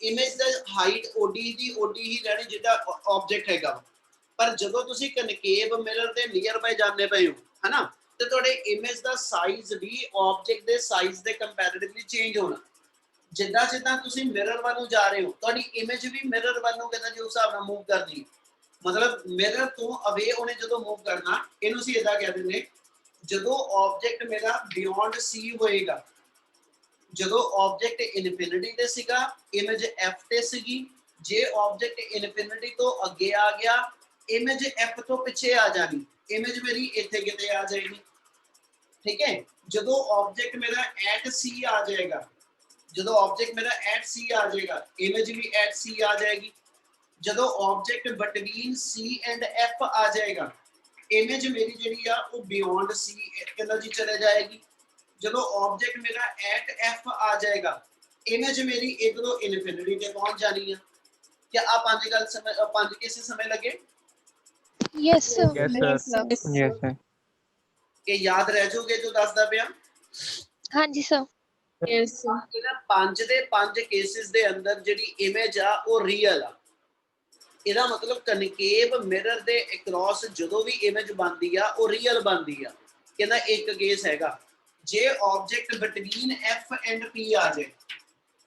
ਇਮੇਜ ਦਾ ਹਾਈਟ ਓਡੀ ਦੀ ਓਡੀ ਹੀ ਰਹਿਣੀ ਜਿੱਦਾਂ ਆਬਜੈਕਟ ਹੈਗਾ। ਪਰ ਜਦੋਂ ਤੁਸੀਂ ਕਨਕੇਵ ਮਿਰਰ ਦੇ ਨੀਅਰ ਬਾਏ ਜਾਂਦੇ ਪਏ ਹੋ, ਹਨਾ, ਤੇ ਤੁਹਾਡੇ ਇਮੇਜ ਦਾ ਸਾਈਜ਼ ਵੀ ਆਬਜੈਕਟ ਦੇ ਸਾਈਜ਼ ਦੇ ਕੰਪੈਰੀਟਿਵਲੀ ਚੇਂਜ ਹੋਣਾ। ਜਿੱਦਾਂ ਜਿੱਦਾਂ ਤੁਸੀਂ ਮਿਰਰ ਵੱਲ ਨੂੰ ਜਾ ਰਹੇ ਹੋ, ਤੁਹਾਡੀ ਇਮੇਜ ਵੀ ਮਿਰਰ ਵੱਲ ਨੂੰ ਕਹਿੰਦਾ ਜੀ ਉਸ ਹਿਸਾਬ ਨਾਲ ਮੂਵ ਕਰਦੀ ਹੈ। मतलब मिरर तो अवे उन्हें जो मूव करना, इनू सी इदा कह दिंदे जदों ऑब्जेक्ट मेरा बियॉन्ड सी होएगा, जदों ऑब्जेक्ट इनफिनिटी ते सीगा इमेज एफ ते सीगी, जे ऑब्जेक्ट इनफिनिटी तो अगे आ गया इमेज एफ तो पीछे आ जानी, इमेज मेरी इथे किते आ जाएगी। ठीक है, जदों ऑब्जेक्ट मेरा एट सी आ जाएगा, जदों ऑब्जेक्ट मेरा एट सी आ जाएगा इमेज भी एट सी आ जाएगी। ਜਦੋਂ object between C and F आ जाएगा इमेज मेरी ਜਿਹੜੀ ਆ ਉਹ ਬਿਯੋਂਡ ਸੀ ਕਹਿੰਦਾ ਜੀ ਚਲੇ ਜਾਏਗੀ। ਜਦੋਂ ऑब्जेक्ट मेरा एट एफ आ जाएगा इमेज मेरी इधरों इनफिनिटी ਤੇ ਪਹੁੰਚ ਜਾਣੀ ਆ। क्या आप पांच गल समझ पांच कैसे समय लगे? Yes sir. Yes sir. Yes sir. कि याद रह जाओगे जो ਦੱਸਦਾ ਪਿਆ? हाँ जी sir. Yes sir. ਇਹਨਾਂ ਪੰਜ ਦੇ ਪੰਜ ਕੇਸਿਸ ਦੇ ਅੰਦਰ ਜਿਹੜੀ ਇਮੇਜ ਆ ਉਹ ਰੀਅਲ ਆ। ਇਹਦਾ ਮਤਲਬ ਕਨਕੇਵ ਮਿਰਰ ਦੇ ਅਕ੍ਰੋਸ ਜਦੋਂ ਵੀ ਇਮੇਜ ਬਣਦੀ ਆ ਉਹ ਰੀਅਲ ਬਣਦੀ ਆ। ਕਹਿੰਦਾ ਇੱਕ ਕੇਸ ਹੈਗਾ ਜੇ ਆਬਜੈਕਟ ਬਿਟਵੀਨ ਐਫ ਐਂਡ ਪੀ ਆ ਜਾਏ।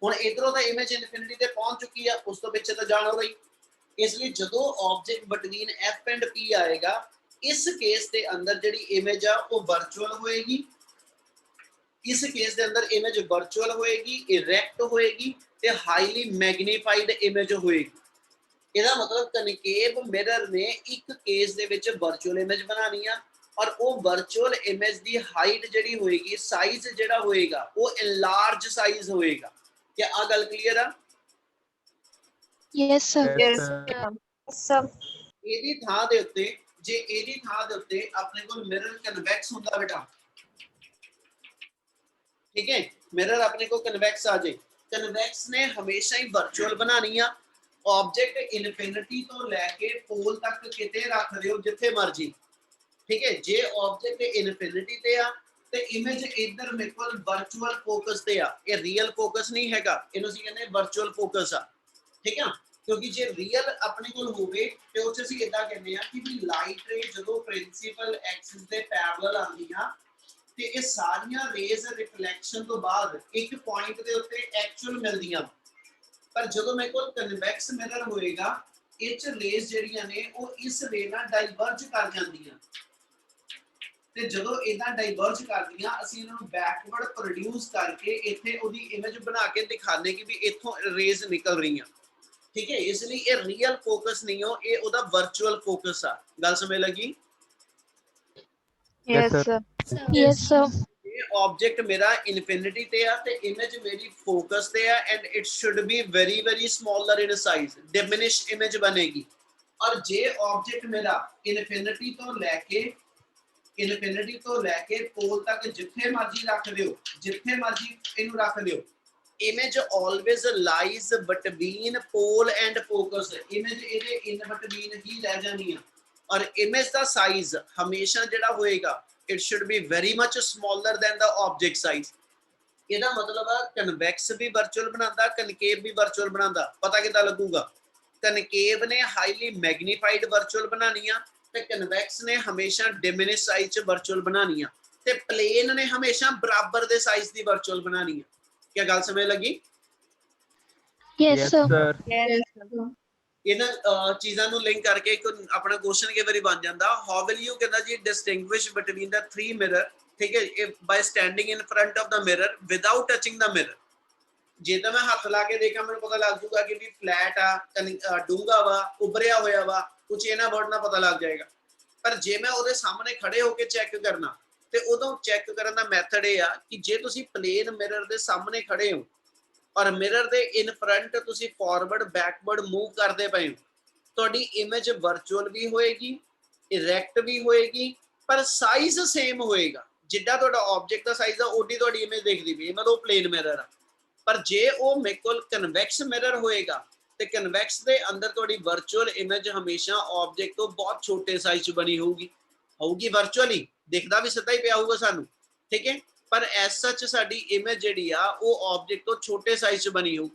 ਹੁਣ ਇਧਰੋਂ ਤਾਂ ਇਮੇਜ ਇਨਫਿਨਿਟੀ ਤੇ ਪਹੁੰਚ ਚੁੱਕੀ ਆ, ਉਸ ਤੋਂ ਪਿੱਛੇ ਤਾਂ ਜਾਣ ਹੋ ਰਹੀ। इसलिए जो object between F and P आएगा इस केस के अंदर जिहड़ी इमेज आ वो वर्चुअल होएगी, इस केस के अंदर इमेज वर्चुअल होएगी, इरैक्ट होएगी ते हाईली मैग्नीफाइड इमेज होएगी। ਇਹਦਾ मतलब कनकेव मिरर ने एक केस ਦੇ ਵਿੱਚ वर्चुअल इमेज बनानी आ और वो वर्चुअल इमेज की हाइट जिहड़ी होएगी, साइज जिहड़ा होएगा वो इनलार्ज साइज होएगा। क्या आ गल क्लीयर आ? Yes, sir. Yes, Yes, sir. sir. ਇਹਦੀ ਥਾਂ ਦੇ ਉੱਤੇ ਜੇ ਇਹਦੀ ਥਾਂ ਦੇ ਉੱਤੇ ਆਪਣੇ ਕੋਲ ਮਿਰਰ ਕਨਵੈਕਸ ਹੁੰਦਾ बेटा, ठीक है, मिरर अपने को कन्वेक्स आ जाए, कन्वेक्स ने हमेशा ही वर्चुअल बनानी आ। ऑब्जेक्ट इनफिनिटी तो लैके पोल तक किते रख दिओ जिथे मर्जी, ठीक है। जे ऑब्जेक्ट इनफिनिटी ते आ ते इमेज इधर मेरे को वर्चुअल फोकस ते आ, ये रियल फोकस नहीं हैगा, इहनूं असीं कहंदे वर्चुअल फोकस आ, ठीक है। क्योंकि जे रियल अपने कोल होवे ते उस असीं इदां कहंदे आ कि भी लाइट रे जदों प्रिंसिपल एक्सिस दे पैरेलल आंदियां ਤੇ ਇਹ ਸਾਰੀਆਂ ਰੇਜ਼ ਰਿਫਲੈਕਸ਼ਨ ਤੋਂ ਬਾਅਦ ਇੱਕ ਪੁਆਇੰਟ ਦੇ ਉੱਤੇ ਐਕਚੁਅਲ ਮਿਲਦੀਆਂ। ਪਰ ਜਦੋਂ ਮੇਰੇ ਕੋਲ ਕਨਵੈਕਸ ਮਿਰਰ ਹੋਏਗਾ ਇਹ ਚ ਰੇਜ਼ ਜਿਹੜੀਆਂ ਨੇ ਉਹ ਇਸ ਰੇ ਨਾਲ ਡਾਈਵਰਜ ਕਰ ਜਾਂਦੀਆਂ ਤੇ ਜਦੋਂ ਇਦਾਂ ਡਾਈਵਰਜ ਕਰਦੀਆਂ ਅਸੀਂ ਇਹਨਾਂ ਨੂੰ ਬੈਕਵਰਡ ਪ੍ਰੋਡਿਊਸ ਕਰਕੇ ਇੱਥੇ ਉਹਦੀ ਇਮੇਜ ਬਣਾ ਕੇ ਦਿਖਾਣੇ ਕਿ ਵੀ ਇੱਥੋਂ ਰੇਜ਼ ਨਿਕਲ ਰਹੀਆਂ, ਠੀਕ ਹੈ। ਇਸ ਲਈ ਇਹ ਰੀਅਲ ਫੋਕਸ ਨਹੀਂ ਹੋ, ਇਹ ਉਹਦਾ ਵਰਚੁਅਲ ਫੋਕਸ ਆ। ਗੱਲ ਸਮਝ ਲੱਗੀ? Yes, sir. Yes, sir. Object मेरा इनफिनिटी ते है ते इमेज मेरी फोकस ते है and it should be very very smaller in size, diminish image बनेगी। और जे ऑब्जेक्ट मेरा इनफिनिटी तो लेके पोल तक जिथे मर्जी रख दियो, जिथे मर्जी इनू रख दियो, image always lies between pole and focus, image इहदे इन बिटवीन ही रह जानी है। और इमेज का साइज हमेशा जिहड़ा होएगा it should be very much smaller than the object size। ਇਹਦਾ मतलब है कन्वेक्स भी वर्चुअल बनाता, कनकेव भी वर्चुअल बनाता। पता कितना लगूगा? कनकेव ने हाईली मैग्नीफाइड वर्चुअल बनानी है ते कन्वेक्स ने हमेशा डिमिनिश साइज च वर्चुअल बनानी है ते प्लेन ने हमेशा बराबर दे साइज दी वर्चुअल बनानी है। क्या गल समझ लगी? Yes, Yes, sir. sir. Yes, sir. ਇਹਨਾਂ ਚੀਜ਼ਾਂ ਨੂੰ ਲਿੰਕ ਕਰਕੇ ਇੱਕ ਆਪਣਾ ਕੁਐਸਚਨ ਕਈ ਵਾਰੀ ਬਣ ਜਾਂਦਾ, ਹਾਊ ਵਿਲ ਯੂ ਕਹਿੰਦਾ ਜੀ ਡਿਸਟਿੰਗੁਇਸ਼ ਬਿਟਵੀਨ ਦਾ 3 ਮਿਰਰ, ਠੀਕ ਹੈ, by standing in front of the mirror without touching the mirror. ਜੇ ਤਾਂ ਮੈਂ ਹੱਥ ਲਾ ਕੇ ਦੇਖਾਂ ਮੈਨੂੰ ਪਤਾ ਲੱਗ ਜੂਗਾ ਕਿ ਵੀ ਫਲੈਟ ਆ, ਡੂੰਗਾ ਵਾ, ਉਭਰਿਆ ਹੋਇਆ ਵਾ, ਕੁਝ ਇਹਨਾਂ ਵਰਡ ਨਾਲ ਪਤਾ ਲੱਗ ਜਾਏਗਾ। ਪਰ ਜੇ ਮੈਂ ਉਹਦੇ ਸਾਹਮਣੇ ਖੜੇ ਹੋ ਕੇ ਚੈੱਕ ਕਰਨਾ ਤੇ ਉਦੋਂ ਚੈੱਕ ਕਰਨ ਦਾ ਮੈਥਡ ਇਹ ਆ ਕਿ ਜੇ ਤੁਸੀਂ ਪਲੇਨ ਮਿਰਰ ਦੇ ਸਾਹਮਣੇ ਖੜੇ ਹੋ और मिरर दे इन फ्रंट तुसी फॉरवर्ड बैकवर्ड मूव करते पे हो, तुहाडी इमेज वर्चुअल भी होएगी, इरैक्ट भी होएगी, पर साइज सेम होएगा। जिड्डा तुहाडा ऑब्जेक्ट दा साइज आ ओडी तुहाडी इमेज दिखदी पई, मतलब प्लेन मिरर आ। पर जे ओ मेरे कोल कन्वेक्स मिरर होएगा ते कन्वेक्स दे अंदर तुहाडी वर्चुअल इमेज हमेशा ऑब्जेक्ट तो बहुत छोटे साइज च बनी होगी वर्चुअली दिखदा भी सीधा ही पिया होगा सानू, ठीक है। पर एज सच साडी इमेज जिहड़ी आ वो ऑब्जेक्ट तो छोटे साइज च बनी हो।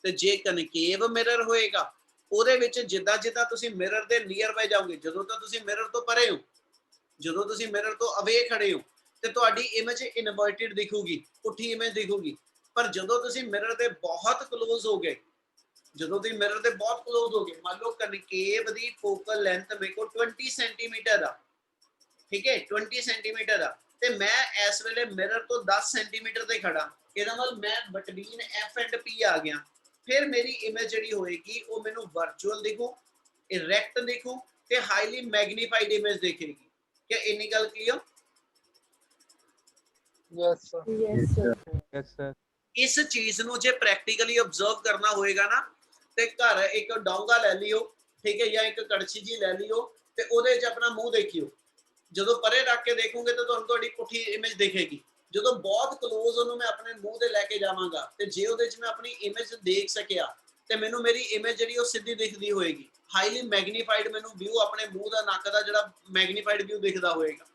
ते जे कनकेव मिरर होएगा ਉਹਦੇ ਵਿੱਚ ਜਿੱਦਾਂ ਜਿੱਦਾਂ ਤੁਸੀਂ ਮਿਰਰ ਦੇ ਨੀਅਰ ਬਾਈ ਜਾਓਗੇ, ਜਦੋਂ ਤਾਂ ਤੁਸੀਂ ਮਿਰਰ ਤੋਂ ਪਰੇ ਹੋ, ਜਦੋਂ ਤੁਸੀਂ ਮਿਰਰ ਤੋਂ ਅਵੇ ਖੜੇ ਹੋ ਤੇ ਤੁਹਾਡੀ ਇਮੇਜ ਇਨਵਰਟਡ ਦਿਖੂਗੀ, ਪੁੱਠੀ ਇਮੇਜ ਦਿਖੂਗੀ। ਪਰ ਜਦੋਂ ਤੁਸੀਂ ਮਿਰਰ ਦੇ ਬਹੁਤ ਕਲੋਜ਼ ਹੋ ਗਏ, ਜਦੋਂ ਤੁਸੀਂ ਮਿਰਰ ਦੇ ਬਹੁਤ ਕਲੋਜ਼ ਹੋ ਗਏ, ਮੰਨ ਲਓ ਕਨਕੇਵ ਦੀ ਫੋਕਲ ਲੈਂਥ ਮੇਰੇ ਕੋਲ 20 ਸੈਂਟੀਮੀਟਰ ਆ, ਠੀਕ ਹੈ, 20 ਸੈਂਟੀਮੀਟਰ ਆ ਤੇ ਮੈਂ ਇਸ ਵੇਲੇ ਮਿਰਰ ਤੋਂ 10 ਸੈਂਟੀਮੀਟਰ ਤੇ ਖੜਾ, ਇਹਦਾ ਮਤਲਬ ਮੈਂ ਬਿਟਵੀਨ ਐਫ ਐਂਡ ਪੀ ਆ ਗਿਆ। फिर मेरी इमेज जिहड़ी होएगी वो मैनू वर्चुअल दिखू, इरैक्ट दिखू ते हाईली मैग्नीफाइड इमेज दिखेगी। क्या इन्नी गल clear? Yes, sir. Yes, sir. Yes, sir. इस चीज नू जे प्रैक्टिकली ऑब्जर्व करना होएगा ना ते घर एक डोंगा ले लियो, ठीक है, या एक कड़छी जी ले लियो ते ओदे च अपना मुंह देखियो। जदों परे रख के देखोगे तो तुहानू तुहाडी पुठी इमेज दिखेगी। ਜਦੋਂ ਬਹੁਤ ਕਲੋਜ਼ ਉਹਨੂੰ ਮੈਂ ਆਪਣੇ ਮੂੰਹ ਤੇ ਲੈ ਕੇ ਜਾਵਾਂਗਾ ਤੇ ਜੇ ਉਹਦੇ ਚ ਮੈਂ ਆਪਣੀ ਇਮੇਜ ਦੇਖ ਸਕਿਆ ਤੇ ਮੈਨੂੰ ਮੇਰੀ ਇਮੇਜ ਜਿਹੜੀ ਉਹ ਸਿੱਧੀ ਦਿਖਦੀ ਹੋਏਗੀ, ਹਾਈਲੀ ਮੈਗਨੀਫਾਈਡ ਮੈਨੂੰ ਵਿਊ ਆਪਣੇ ਮੂੰਹ ਦਾ, ਨੱਕ ਦਾ ਜਿਹੜਾ ਮੈਗਨੀਫਾਈਡ ਵਿਊ ਦਿਖਦਾ ਹੋਏਗਾ,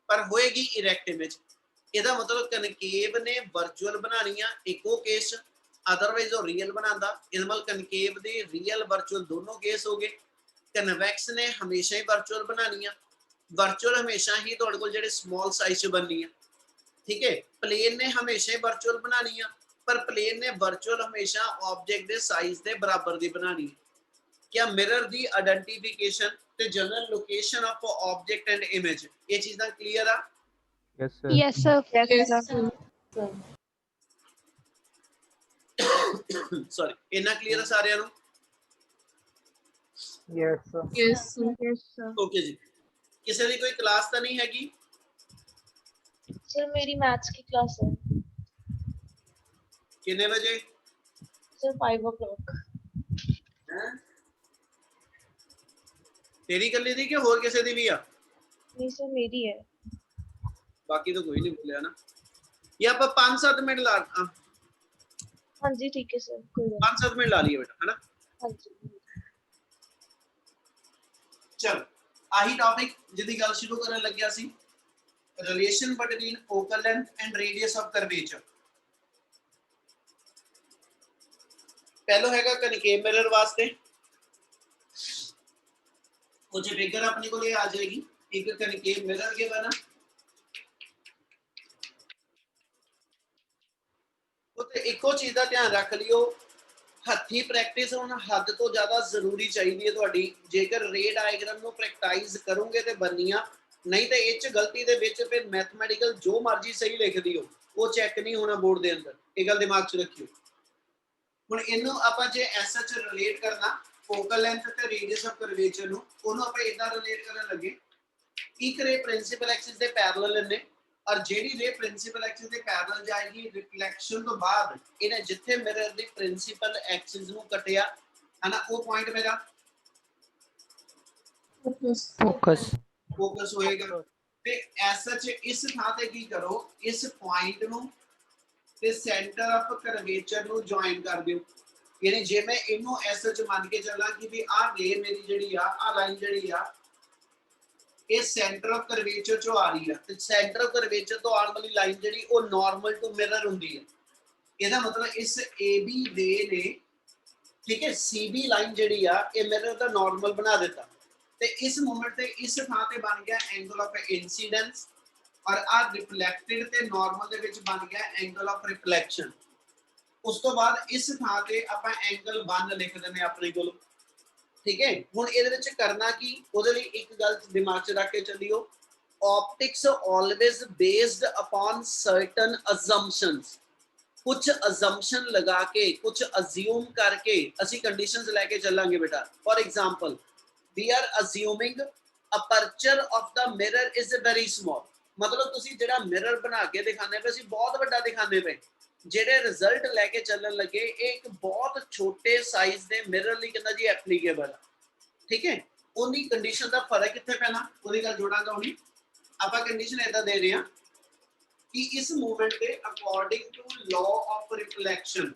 ਪਰ ਹੋਏਗੀ ਇਰੈਕਟ ਇਮੇਜ। ਇਹਦਾ ਮਤਲਬ ਕਨਕੇਵ ਨੇ ਵਰਚੁਅਲ ਬਣਾਣੀ ਆ ਇੱਕੋ ਕੇਸ, ਅਦਰਵਾਈਜ਼ ਉਹ ਰੀਅਲ ਬਣਾਉਂਦਾ। ਇਸ ਮਤਲਬ ਕਨਕੇਵ ਦੇ ਰੀਅਲ ਵਰਚੁਅਲ ਦੋਨੋਂ ਕੇਸ ਹੋ ਗਏ। ਕਨਵੈਕਸ ਨੇ ਹਮੇਸ਼ਾ ਹੀ ਵਰਚੁਅਲ ਬਣਾਣੀ ਆ, ਵਰਚੁਅਲ ਹਮੇਸ਼ਾ ਹੀ ਤੁਹਾਡੇ ਕੋਲ ਜਿਹੜੇ ਸਮਾਲ ਸਾਈਜ਼ ਚ ਬਣਨੀ ਆ, ठीक है। प्लेन ने हमेशा वर्चुअल बनानी है, पर प्लेन ने वर्चुअल हमेशा ऑब्जेक्ट के साइज के बराबर की बनानी है, क्या मिरर दी आइडेंटिफिकेशन ते general location of object and image ये चीज़ां क्लियर आ? Yes sir Yes, sir. Yes, sir. Sorry इन्ना क्लियर है सारिਆਂ ਨੂੰ? Yes, sir. Yes, sir. Okay जी, ਕਿਸੇ ਦੀ ਕੋਈ ਕਲਾਸ ਤਾਂ ਨਹੀਂ ਹੈਗੀ? सर मेरी मैथ्स की क्लास है ਕਿੰਨੇ ਵਜੇ? Sir 5 o'clock। हैं तेरी कल्ली दी कि होर किसी दी भी आ? नहीं सर मेरी है। बाकी तो कोई नहीं बोलिया ना, ये आप 5-7 मिनट ला हाँ जी ठीक है सर कोई बात 5-7 मिनट ला लिए बेटा, है ना? नहीं। हाँ जी चल आही टॉपिक जिदी गल शुरू करन लग्या सी, relation between focal length and radius of curvature. पहलो हैगा कनकेव मिरर वास्ते, कुछ फिगर अपने को आ जाएगी। एक कनकेव मिरर के बना तो एको चीज का ध्यान रख लियो, हथी प्रैक्टिस होना हद तो ज्यादा जरूरी चाहिए है तुहाडी। जेकर रे डायग्राम नु प्रैक्टिस करोगे ते बनिया, नहीं तो इच गलती दे विच फिर मैथमेटिकल जो मर्जी सही लिख दियो वो चेक नहीं होना बोर्ड दे अंदर, ये गल दिमाग च रखियो। हुण इनू आपां जे एसएच रिलेट करना फोकल लेंथ ते रेडियस ऑफ कर्वेचर नु, ओनू आपां इदां रिलेट करन लगे, एक रे प्रिंसिपल एक्सिस दे पैरेलल ने और जेडी रे प्रिंसिपल एक्सिस दे पैरेलल जाएगी, रिफ्लेक्शन तो बाद इन्हें जिथे मिरर दी प्रिंसिपल एक्सिस नु कटिया है ना, वो पॉइंट मेरा Focus. फोकस होएगा। ते एसएच इस थां ते की करो, इस पॉइंट नु ते सेंटर ऑफ कर्वेचर नु जॉइन कर दियो। यानी जे मैं इनू एसएच मान के चला कि भी आ रे मेरी जेडी आ लाइन जेडी आ ये सेंटर ऑफ कर्वेचर चो आ रही है, ते सेंटर ऑफ कर्वेचर तो आने वाली लाइन जेडी वो नॉर्मल टू मिरर हुंदी है। ਇਹਦਾ मतलब इस AB रे ने ठीक है CB लाइन जेडी आ ये मिरर दा नॉर्मल बना देता, ते इस मोमेंट ते इस थां ते बन गया एंगल ऑफ इंसिडेंस और आ रिफ्लेक्टेड ते नॉर्मल दे विच बन गया एंगल ऑफ रिफ्लेक्शन। उस तो बाद इस थां ते आपां एंगल 1 लिख दिंदे अपने कोल, ठीक है। हुण इहदे विच करना की, ओदे लई एक गल दिमाग च रख के चलियो, optics always based upon certain assumptions. कुछ अजम्पशन लगा के, कुछ अज्यूम करके असी कंडीशंस लेके चलांगे बेटा। For example we are assuming aperture of the mirror is very small, मतलब तुसी जेड़ा मिरर बना के दिखाने पे असी बहुत बड़ा दिखाने पे, जेड़े रिजल्ट लेके चलन लगे एक बहुत छोटे साइज दे मिरर ਲਈ ਕਹਿੰਦਾ ਜੀ ਐਪਲੀਕੇਬਲ, ठीक है। उन्हीं कंडीशन ਦਾ फर्क किथे पैना, ਉਹਦੀ ਗੱਲ ਜੋੜਾਂਗਾ। ਹੁਣੀ ਆਪਾਂ कंडीशन ਇਦਾਂ ਦੇ ਰਹੇ ਹਾਂ कि इस मूवमेंट के according to law of reflection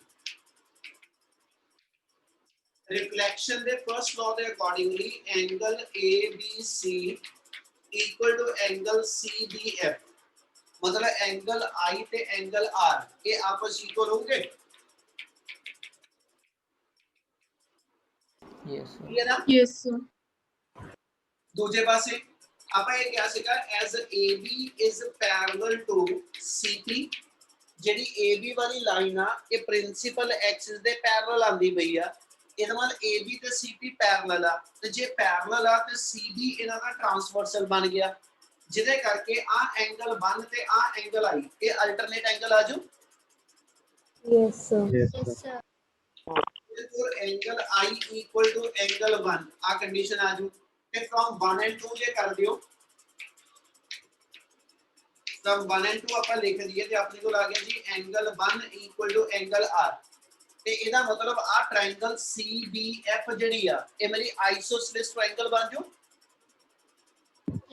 दे फर्स्ट लॉ दे accordingly angle ABC equal to angle CBF, मतलब एंगल I ते एंगल R ये आपस इक्वल होंगे। Yes, sir. क्लियर है? Yes, sir. दूजे पासे ਆਪਾਂ ਇਹ ਕਿਹਾ ਸੀਗਾ as AB is parallel to CP, ਜਿਹੜੀ AB ਵਾਲੀ ਲਾਈਨ ਆ ਇਹ ਪ੍ਰਿੰਸੀਪਲ ਐਕਸਿਸ ਦੇ ਪੈਰਲਲ ਆਂਦੀ ਪਈ ਆ। ਇਹਦਾ ਮਤਲਬ AB ਤੇ CP ਪੈਰਲਲ ਆ, ਤੇ ਜੇ ਪੈਰਲਲ ਆ ਤੇ CB ਇਹਨਾਂ ਦਾ ਟ੍ਰਾਂਸਵਰਸਲ ਬਣ ਗਿਆ, ਜਿਹਦੇ ਕਰਕੇ ਆ ਐਂਗਲ 1 ਤੇ ਆ ਐਂਗਲ I ਇਹ ਅਲਟਰਨੇਟ ਐਂਗਲ ਆ ਜੂ। Yes sir. Yes, sir. therefore angle I equal to angle 1 आ कंडीशन आ जू। ਤੇ from 1 and 2 ਜੇ ਕਰ ਦਿਓ, from 1 and 2 ਆਪਾਂ ਲਿਖ ਦਈਏ ਤੇ ਆਪਣੇ ਕੋਲ ਆ ਗਿਆ ਜੀ angle 1 equal to angle R, ਤੇ ਇਹਦਾ ਮਤਲਬ ਆ ਟ੍ਰਾਇੰਗਲ CBF ਜਿਹੜੀ ਆ ਇਹ ਮੇਰੀ ਆਈਸੋਸੇਲਿਸ ਟ੍ਰਾਇੰਗਲ ਬਣ ਜੂ।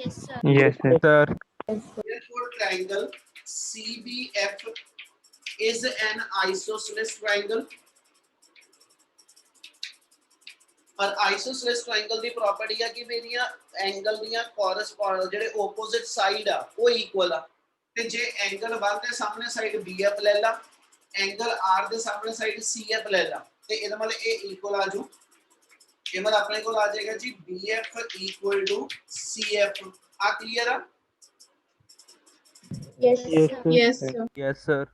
Yes, sir. Yes sir therefore triangle CBF is an isosceles triangle। और आइसोसेलेस ट्रायंगल दी प्रॉपर्टी है कि मेरिया एंगल दियां कोरस्पॉन्ड जेडे ओपोजिट साइड आ वो इक्वल आ, ते जे एंगल 1 दे सामने साइड BF ले ला, एंगल R दे सामने साइड CF ले ला, ते इहदा मतलब ए इक्वल आ जू। ये मतलब अपने को आ जाएगा जी BF इक्वल टू CF। आ क्लियर आ? Yes Yes, sir. Yes, sir. Yes sir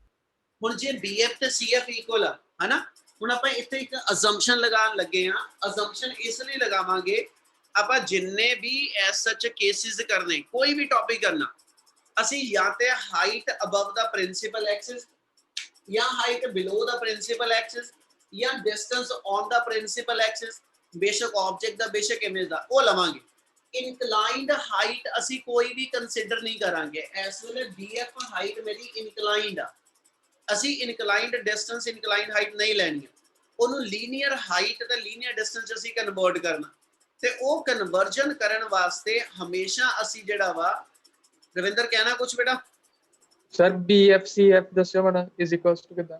हुण जे BF ते CF इक्वल आ है ना, ਹੁਣ ਆਪਾਂ ਇੱਥੇ ਇੱਕ ਅਜ਼ੰਪਸ਼ਨ ਲਗਾਉਣ ਲੱਗੇ ਆ। ਅਜ਼ੰਪਸ਼ਨ ਇਸ ਲਈ ਲਗਾਵਾਂਗੇ ਆਪਾਂ ਜਿੰਨੇ ਵੀ ਐਸ ਸੱਚ ਕੇਸਿਸ ਕਰਨੇ, ਕੋਈ ਵੀ ਟੌਪਿਕ ਕਰਨਾ, ਅਸੀਂ ਜਾਂ ਤੇ ਹਾਈਟ ਅਬਵ ਦਾ ਪ੍ਰਿੰਸੀਪਲ ਐਕਸਿਸ ਜਾਂ ਹਾਈਟ ਬਿਲੋ ਦਾ ਪ੍ਰਿੰਸੀਪਲ ਐਕਸਿਸ ਜਾਂ distance on the principal Axis, ਬੇਸ਼ੱਕ ਆਬਜੈਕਟ ਦਾ ਬੇਸ਼ੱਕ ਇਮੇਜ ਦਾ, ਉਹ ਲਵਾਂਗੇ। ਇਨਕਲਾਈਨਡ ਹਾਈਟ ਅਸੀਂ ਕੋਈ ਵੀ ਕੰਸੀਡਰ ਨਹੀਂ ਕਰਾਂਗੇ ਇਸ ਵੇਲੇ। bf ਹਾਈਟ ਮੇਰੀ ਇਨਕਲਾਈਨਡ ਆ, ਅਸੀਂ ਇਨਕਲਾਈਨਡ ਡਿਸਟੈਂਸ ਇਨਕਲਾਈਨਡ ਹਾਈਟ ਨਹੀਂ ਲੈਣੀ, ਉਹਨੂੰ ਲੀਨੀਅਰ ਹਾਈਟ ਤੇ ਲੀਨੀਅਰ ਡਿਸਟੈਂਸ ਅਸੀਂ ਕਨਵਰਟ ਕਰਨਾ। ਤੇ ਉਹ ਕਨਵਰਜਨ ਕਰਨ ਵਾਸਤੇ ਹਮੇਸ਼ਾ ਅਸੀਂ ਜਿਹੜਾ ਵਾ, ਰਵਿੰਦਰ ਕਹਿਣਾ ਕੁਝ ਬੇਟਾ? ਸਰ BFCF ਦੱਸਿਓ ਮੈਨੂੰ ਇਜ਼ ਇਕੁਅਲਸ ਟੂ ਕਿਦਾਂ?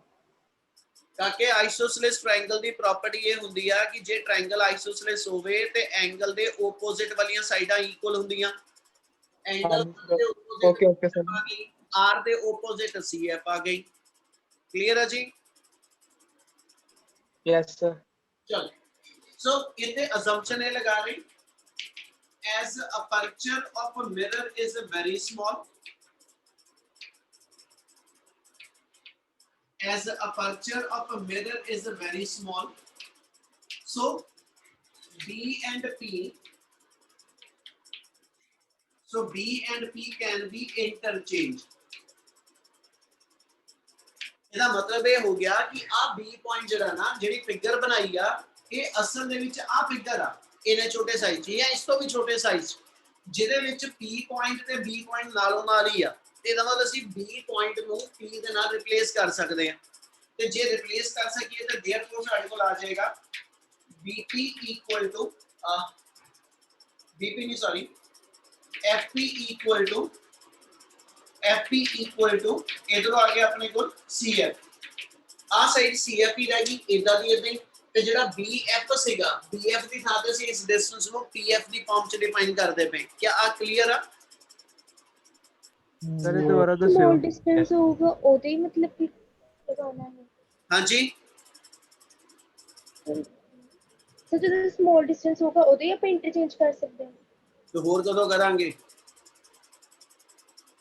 ਕਾਕੇ ਆਈਸੋਸੇਲਿਸ ਟ੍ਰਾਇੰਗਲ ਦੀ ਪ੍ਰਾਪਰਟੀ ਇਹ ਹੁੰਦੀ ਆ ਕਿ ਜੇ ਟ੍ਰਾਇੰਗਲ ਆਈਸੋਸੇਲਿਸ ਹੋਵੇ ਤੇ ਐਂਗਲ ਦੇ ਆਪੋਜ਼ਿਟ ਵਾਲੀਆਂ ਸਾਈਡਾਂ ਇਕੁਅਲ ਹੁੰਦੀਆਂ। ਐਂਗਲ ਦੇ ਓਕੇ ਓਕੇ ਸਰ। ਆਰ ਦੇ ਆਪੋਜ਼ਿਟ CF ਆ ਗਈ। ਕਲੀਅਰ ਹੈ ਜੀ? Yes sir. ਚਲੋ, ਸੋ ਇੱਥੇ assumption ਇਹ ਲਗਾ ਰਹੀ, as aperture of a mirror is very small, as aperture of a mirror is very small, so B and P, so B and P can be interchanged। ਇਹਦਾ ਮਤਲਬ ਇਹ ਹੋ ਗਿਆ ਕਿ ਆ B ਪੁਆਇੰਟ ਜਿਹੜਾ ਨਾ, ਜਿਹੜੀ ਫਿਗਰ ਬਣਾਈ ਆ, ਇਹ ਅਸਲ ਦੇ ਵਿੱਚ ਆ ਫਿਗਰ ਆ ਇਹਨੇ ਛੋਟੇ ਸਾਈਜ਼ 'ਚ ਜਾਂ ਇਸ ਤੋਂ ਵੀ ਛੋਟੇ ਸਾਈਜ਼ 'ਚ, ਜਿਹਦੇ ਵਿੱਚ P ਪੁਆਇੰਟ ਤੇ B ਪੁਆਇੰਟ ਨਾਲੋਂ ਨਾਲ ਹੀ ਆ। ਇਹਦਾ ਮਤਲਬ ਅਸੀਂ B ਪੁਆਇੰਟ ਨੂੰ P ਦੇ ਨਾਲ ਰਿਪਲੇਸ ਕਰ ਸਕਦੇ ਹਾਂ। ਤੇ ਜੇ ਰਿਪਲੇਸ ਕਰ ਸਕੀਏ ਤਾਂ ਦੇਅਰਫੋਰ ਸਾਡੇ ਕੋਲ ਆ ਜਾਏਗਾ BP ਇਕੁਅਲ ਟੂ BP ਨਹੀਂ ਸੌਰੀ FP ਇਕੁਅਲ ਟੂ ਇਧਰੋਂ ਆ ਗਿਆ ਆਪਣੇ ਕੋਲ CF। ਆ ਸਾਈਡ CF ਹੀ ਰਹਿ ਗਈ ਇਦਾਂ ਦੀ ਇਦਾਂ ਹੀ। ਤੇ ਜਿਹੜਾ BF ਸੀਗਾ, BF ਦੀ ਥਾਂ ਤੇ ਅਸੀਂ ਇਸ ਡਿਸਟੈਂਸ ਨੂੰ PF ਦੀ ਫਾਰਮ 'ਚ ਡਿਫਾਈਨ ਕਰਦੇ ਪਏ। ਕੀ ਆ ਕਲੀਅਰ ਆ? ਸਰ ਇਹ ਦੁਬਾਰਾ ਦੱਸਿਓ। स्मॉल डिस्टेंस होगा ਉਹਦੇ ਹੀ मतलब कि लगाना है। ਹਾਂਜੀ ਸਰ ਜਦੋਂ स्मॉल डिस्टेंस होगा ਉਹਦੇ ਹੀ ਆਪਾਂ ਇੰਟਰਚੇਂਜ ਕਰ ਸਕਦੇ ਹਾਂ। ਤੇ ਹੋਰ ਕਦੋਂ ਕਰਾਂਗੇ?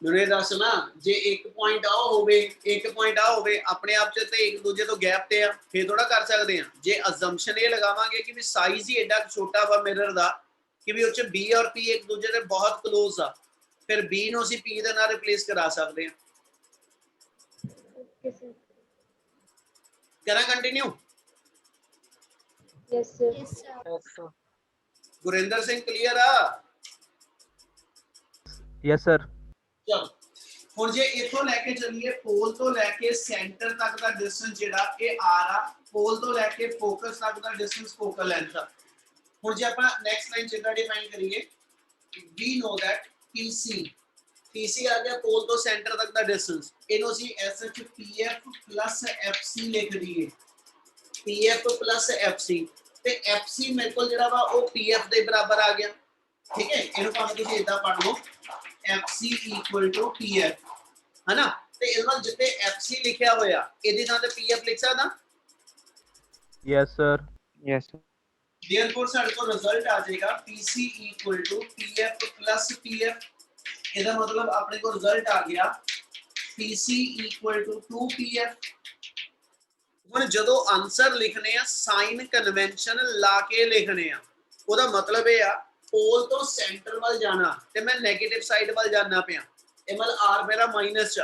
ਮੈਨੂੰ ਇਹ ਦੱਸ ਨਾ, ਜੇ ਇੱਕ ਪੁਆਇੰਟ ਆ ਹੋਵੇ ਆਪਣੇ ਆਪ 'ਚ ਤੇ ਇੱਕ ਦੂਜੇ ਤੋਂ ਗੈਪ ਤੇ ਆ, ਫੇਰ ਥੋੜਾ ਕਰ ਸਕਦੇ ਆ। ਜੇ ਅਜ਼ੰਪਸ਼ਨ ਇਹ ਲਗਾਵਾਂਗੇ ਕਿ ਵੀ ਸਾਈਜ਼ ਹੀ ਐਡਾ ਛੋਟਾ ਵਾ ਮਿਰਰ ਦਾ ਕਿ ਵੀ ਉਹ 'ਚ B ਔਰ P ਇੱਕ ਦੂਜੇ ਦੇ ਬਹੁਤ ਕਲੋਜ਼ ਆ, ਫਿਰ B ਨੂੰ ਅਸੀਂ P ਦੇ ਨਾਲ ਰਿਪਲੇਸ ਕਰਾ ਸਕਦੇ ਆ। Okay sir. ਕਰਾਂ continue? Yes sir. Gurinder Singh clear ਆ? Yes sir. ਚਲੋ ਹੁਣ ਜੇ ਇੱਥੋਂ ਲੈ ਕੇ ਚੱਲੀਏ, ਪੋਲ ਤੋਂ ਲੈ ਕੇ ਸੈਂਟਰ ਤੱਕ ਦਾ ਡਿਸਟੈਂਸ ਜਿਹੜਾ ਇਹ R ਆ, ਪੋਲ ਤੋਂ ਲੈ ਕੇ ਫੋਕਸ ਤੱਕ ਦਾ ਡਿਸਟੈਂਸ ਫੋਕਲ ਲੈਂਥ ਆ। ਹੁਣ ਜੇ ਆਪਾਂ ਨੈਕਸਟ ਲਾਈਨ ਜਿੱਦਾਂ ਡਿਫਾਈਨ ਕਰੀਏ, we know that PC ਆ ਗਿਆ ਪੋਲ ਤੋਂ ਸੈਂਟਰ ਤੱਕ ਦਾ ਡਿਸਟੈਂਸ, ਇਹਨੂੰ ਅਸੀਂ SH PF plus FC ਲਿਖ ਦਈਏ। PF plus FC ਤੇ FC ਮੇਰੇ ਕੋਲ ਜਿਹੜਾ ਵਾ ਉਹ PF ਦੇ ਬਰਾਬਰ ਆ ਗਿਆ। ਠੀਕ ਹੈ, ਇਹਨੂੰ ਭਾਵੇਂ ਤੁਸੀਂ ਇਦਾਂ ਪੜ੍ਹ ਲਓ FC equal to PF, है ना? ਤੇ ਇਹਦੇ ਨਾਲ ਜਿੱਤੇ FC ਲਿਖਿਆ ਹੋਇਆ ਇਹਦੀ ਥਾਂ ਤੇ PF ਲਿਖ ਸਕਦਾ। Yes sir. ਯੈਸ। therefore ਸਾਡੇ ਕੋਲ ਰਿਜ਼ਲਟ ਆ ਜਾਏਗਾ PC equal to PF plus PF। ਇਹਦਾ ਮਤਲਬ ਆਪਣੇ ਕੋਲ ਰਿਜ਼ਲਟ ਆ ਗਿਆ PC equal to 2PF। ਹੁਣ ਜਦੋਂ ਆਨਸਰ ਲਿਖਨੇ ਆ ਸਾਈਨ ਕਨਵੈਨਸ਼ਨ ਲਾ ਕੇ ਲਿਖਨੇ ਆ। ਉਹਦਾ ਮਤਲਬ ਇਹ ਆ ਪੋਲ ਤੋਂ ਸੈਂਟਰ ਵੱਲ ਜਾਣਾ ਤੇ ਮੈਂ ਨੈਗੇਟਿਵ ਸਾਈਡ ਵੱਲ ਜਾਣਾ ਪਿਆ, ਇਹ ਮਤਲਬ R ਮੇਰਾ ਮਾਈਨਸ ਚ।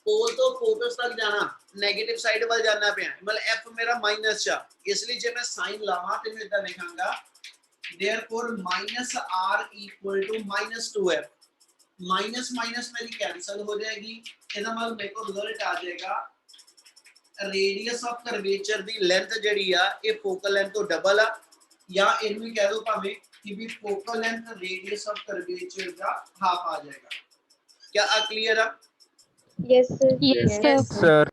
ਪੋਲ ਤੋਂ ਫੋਕਸ ਤੱਕ ਜਾਣਾ ਨੈਗੇਟਿਵ ਸਾਈਡ ਵੱਲ ਜਾਣਾ ਪਿਆ, ਮਤਲਬ F ਮੇਰਾ ਮਾਈਨਸ ਚ। ਇਸ ਲਈ ਜੇ ਮੈਂ ਸਾਈਨ ਲਾਵਾਂ ਤੇ ਮੈਂ ਇਦਾਂ ਲਿਖਾਂਗਾ therefore -R equal to -2F। Minus minus ਮੇਰੀ ਕੈਂਸਲ ਹੋ ਜਾਏਗੀ। ਇਹਦਾ ਮਤਲਬ ਮੇਰੇ ਕੋਲ ਰਿਜ਼ਲਟ ਆ ਜਾਏਗਾ radius of curvature the length ਜਿਹੜੀ ਆ ਇਹ ਫੋਕਲ ਲੈਂਥ ਤੋਂ ਡਬਲ ਆ, ਜਾਂ ਇਹਨੂੰ ਵੀ ਕਹਿ ਦੋ ਭਾਵੇਂ कि भी focal length radius of curvature का हाफ आ जाएगा। क्या क्लियर है? Yes sir. Yes, sir.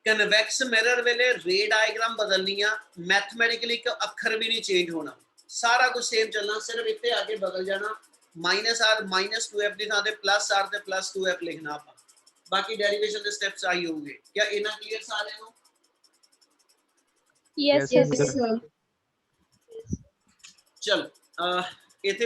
Convex mirror वेले रे डायग्राम बदलनी है, मैथमेटिकली एक अक्षर भी नहीं चेंज होना, सारा कुछ सेम चलना, सिर्फ इतने आगे बदल जाना। -R -2F की थां ते +R ते +2F लिखना आप, बाकी डेरिवेशन के स्टेप्स आई होंगे। क्या इना क्लियर सारे नु? Yes yes, sir. चलो इथे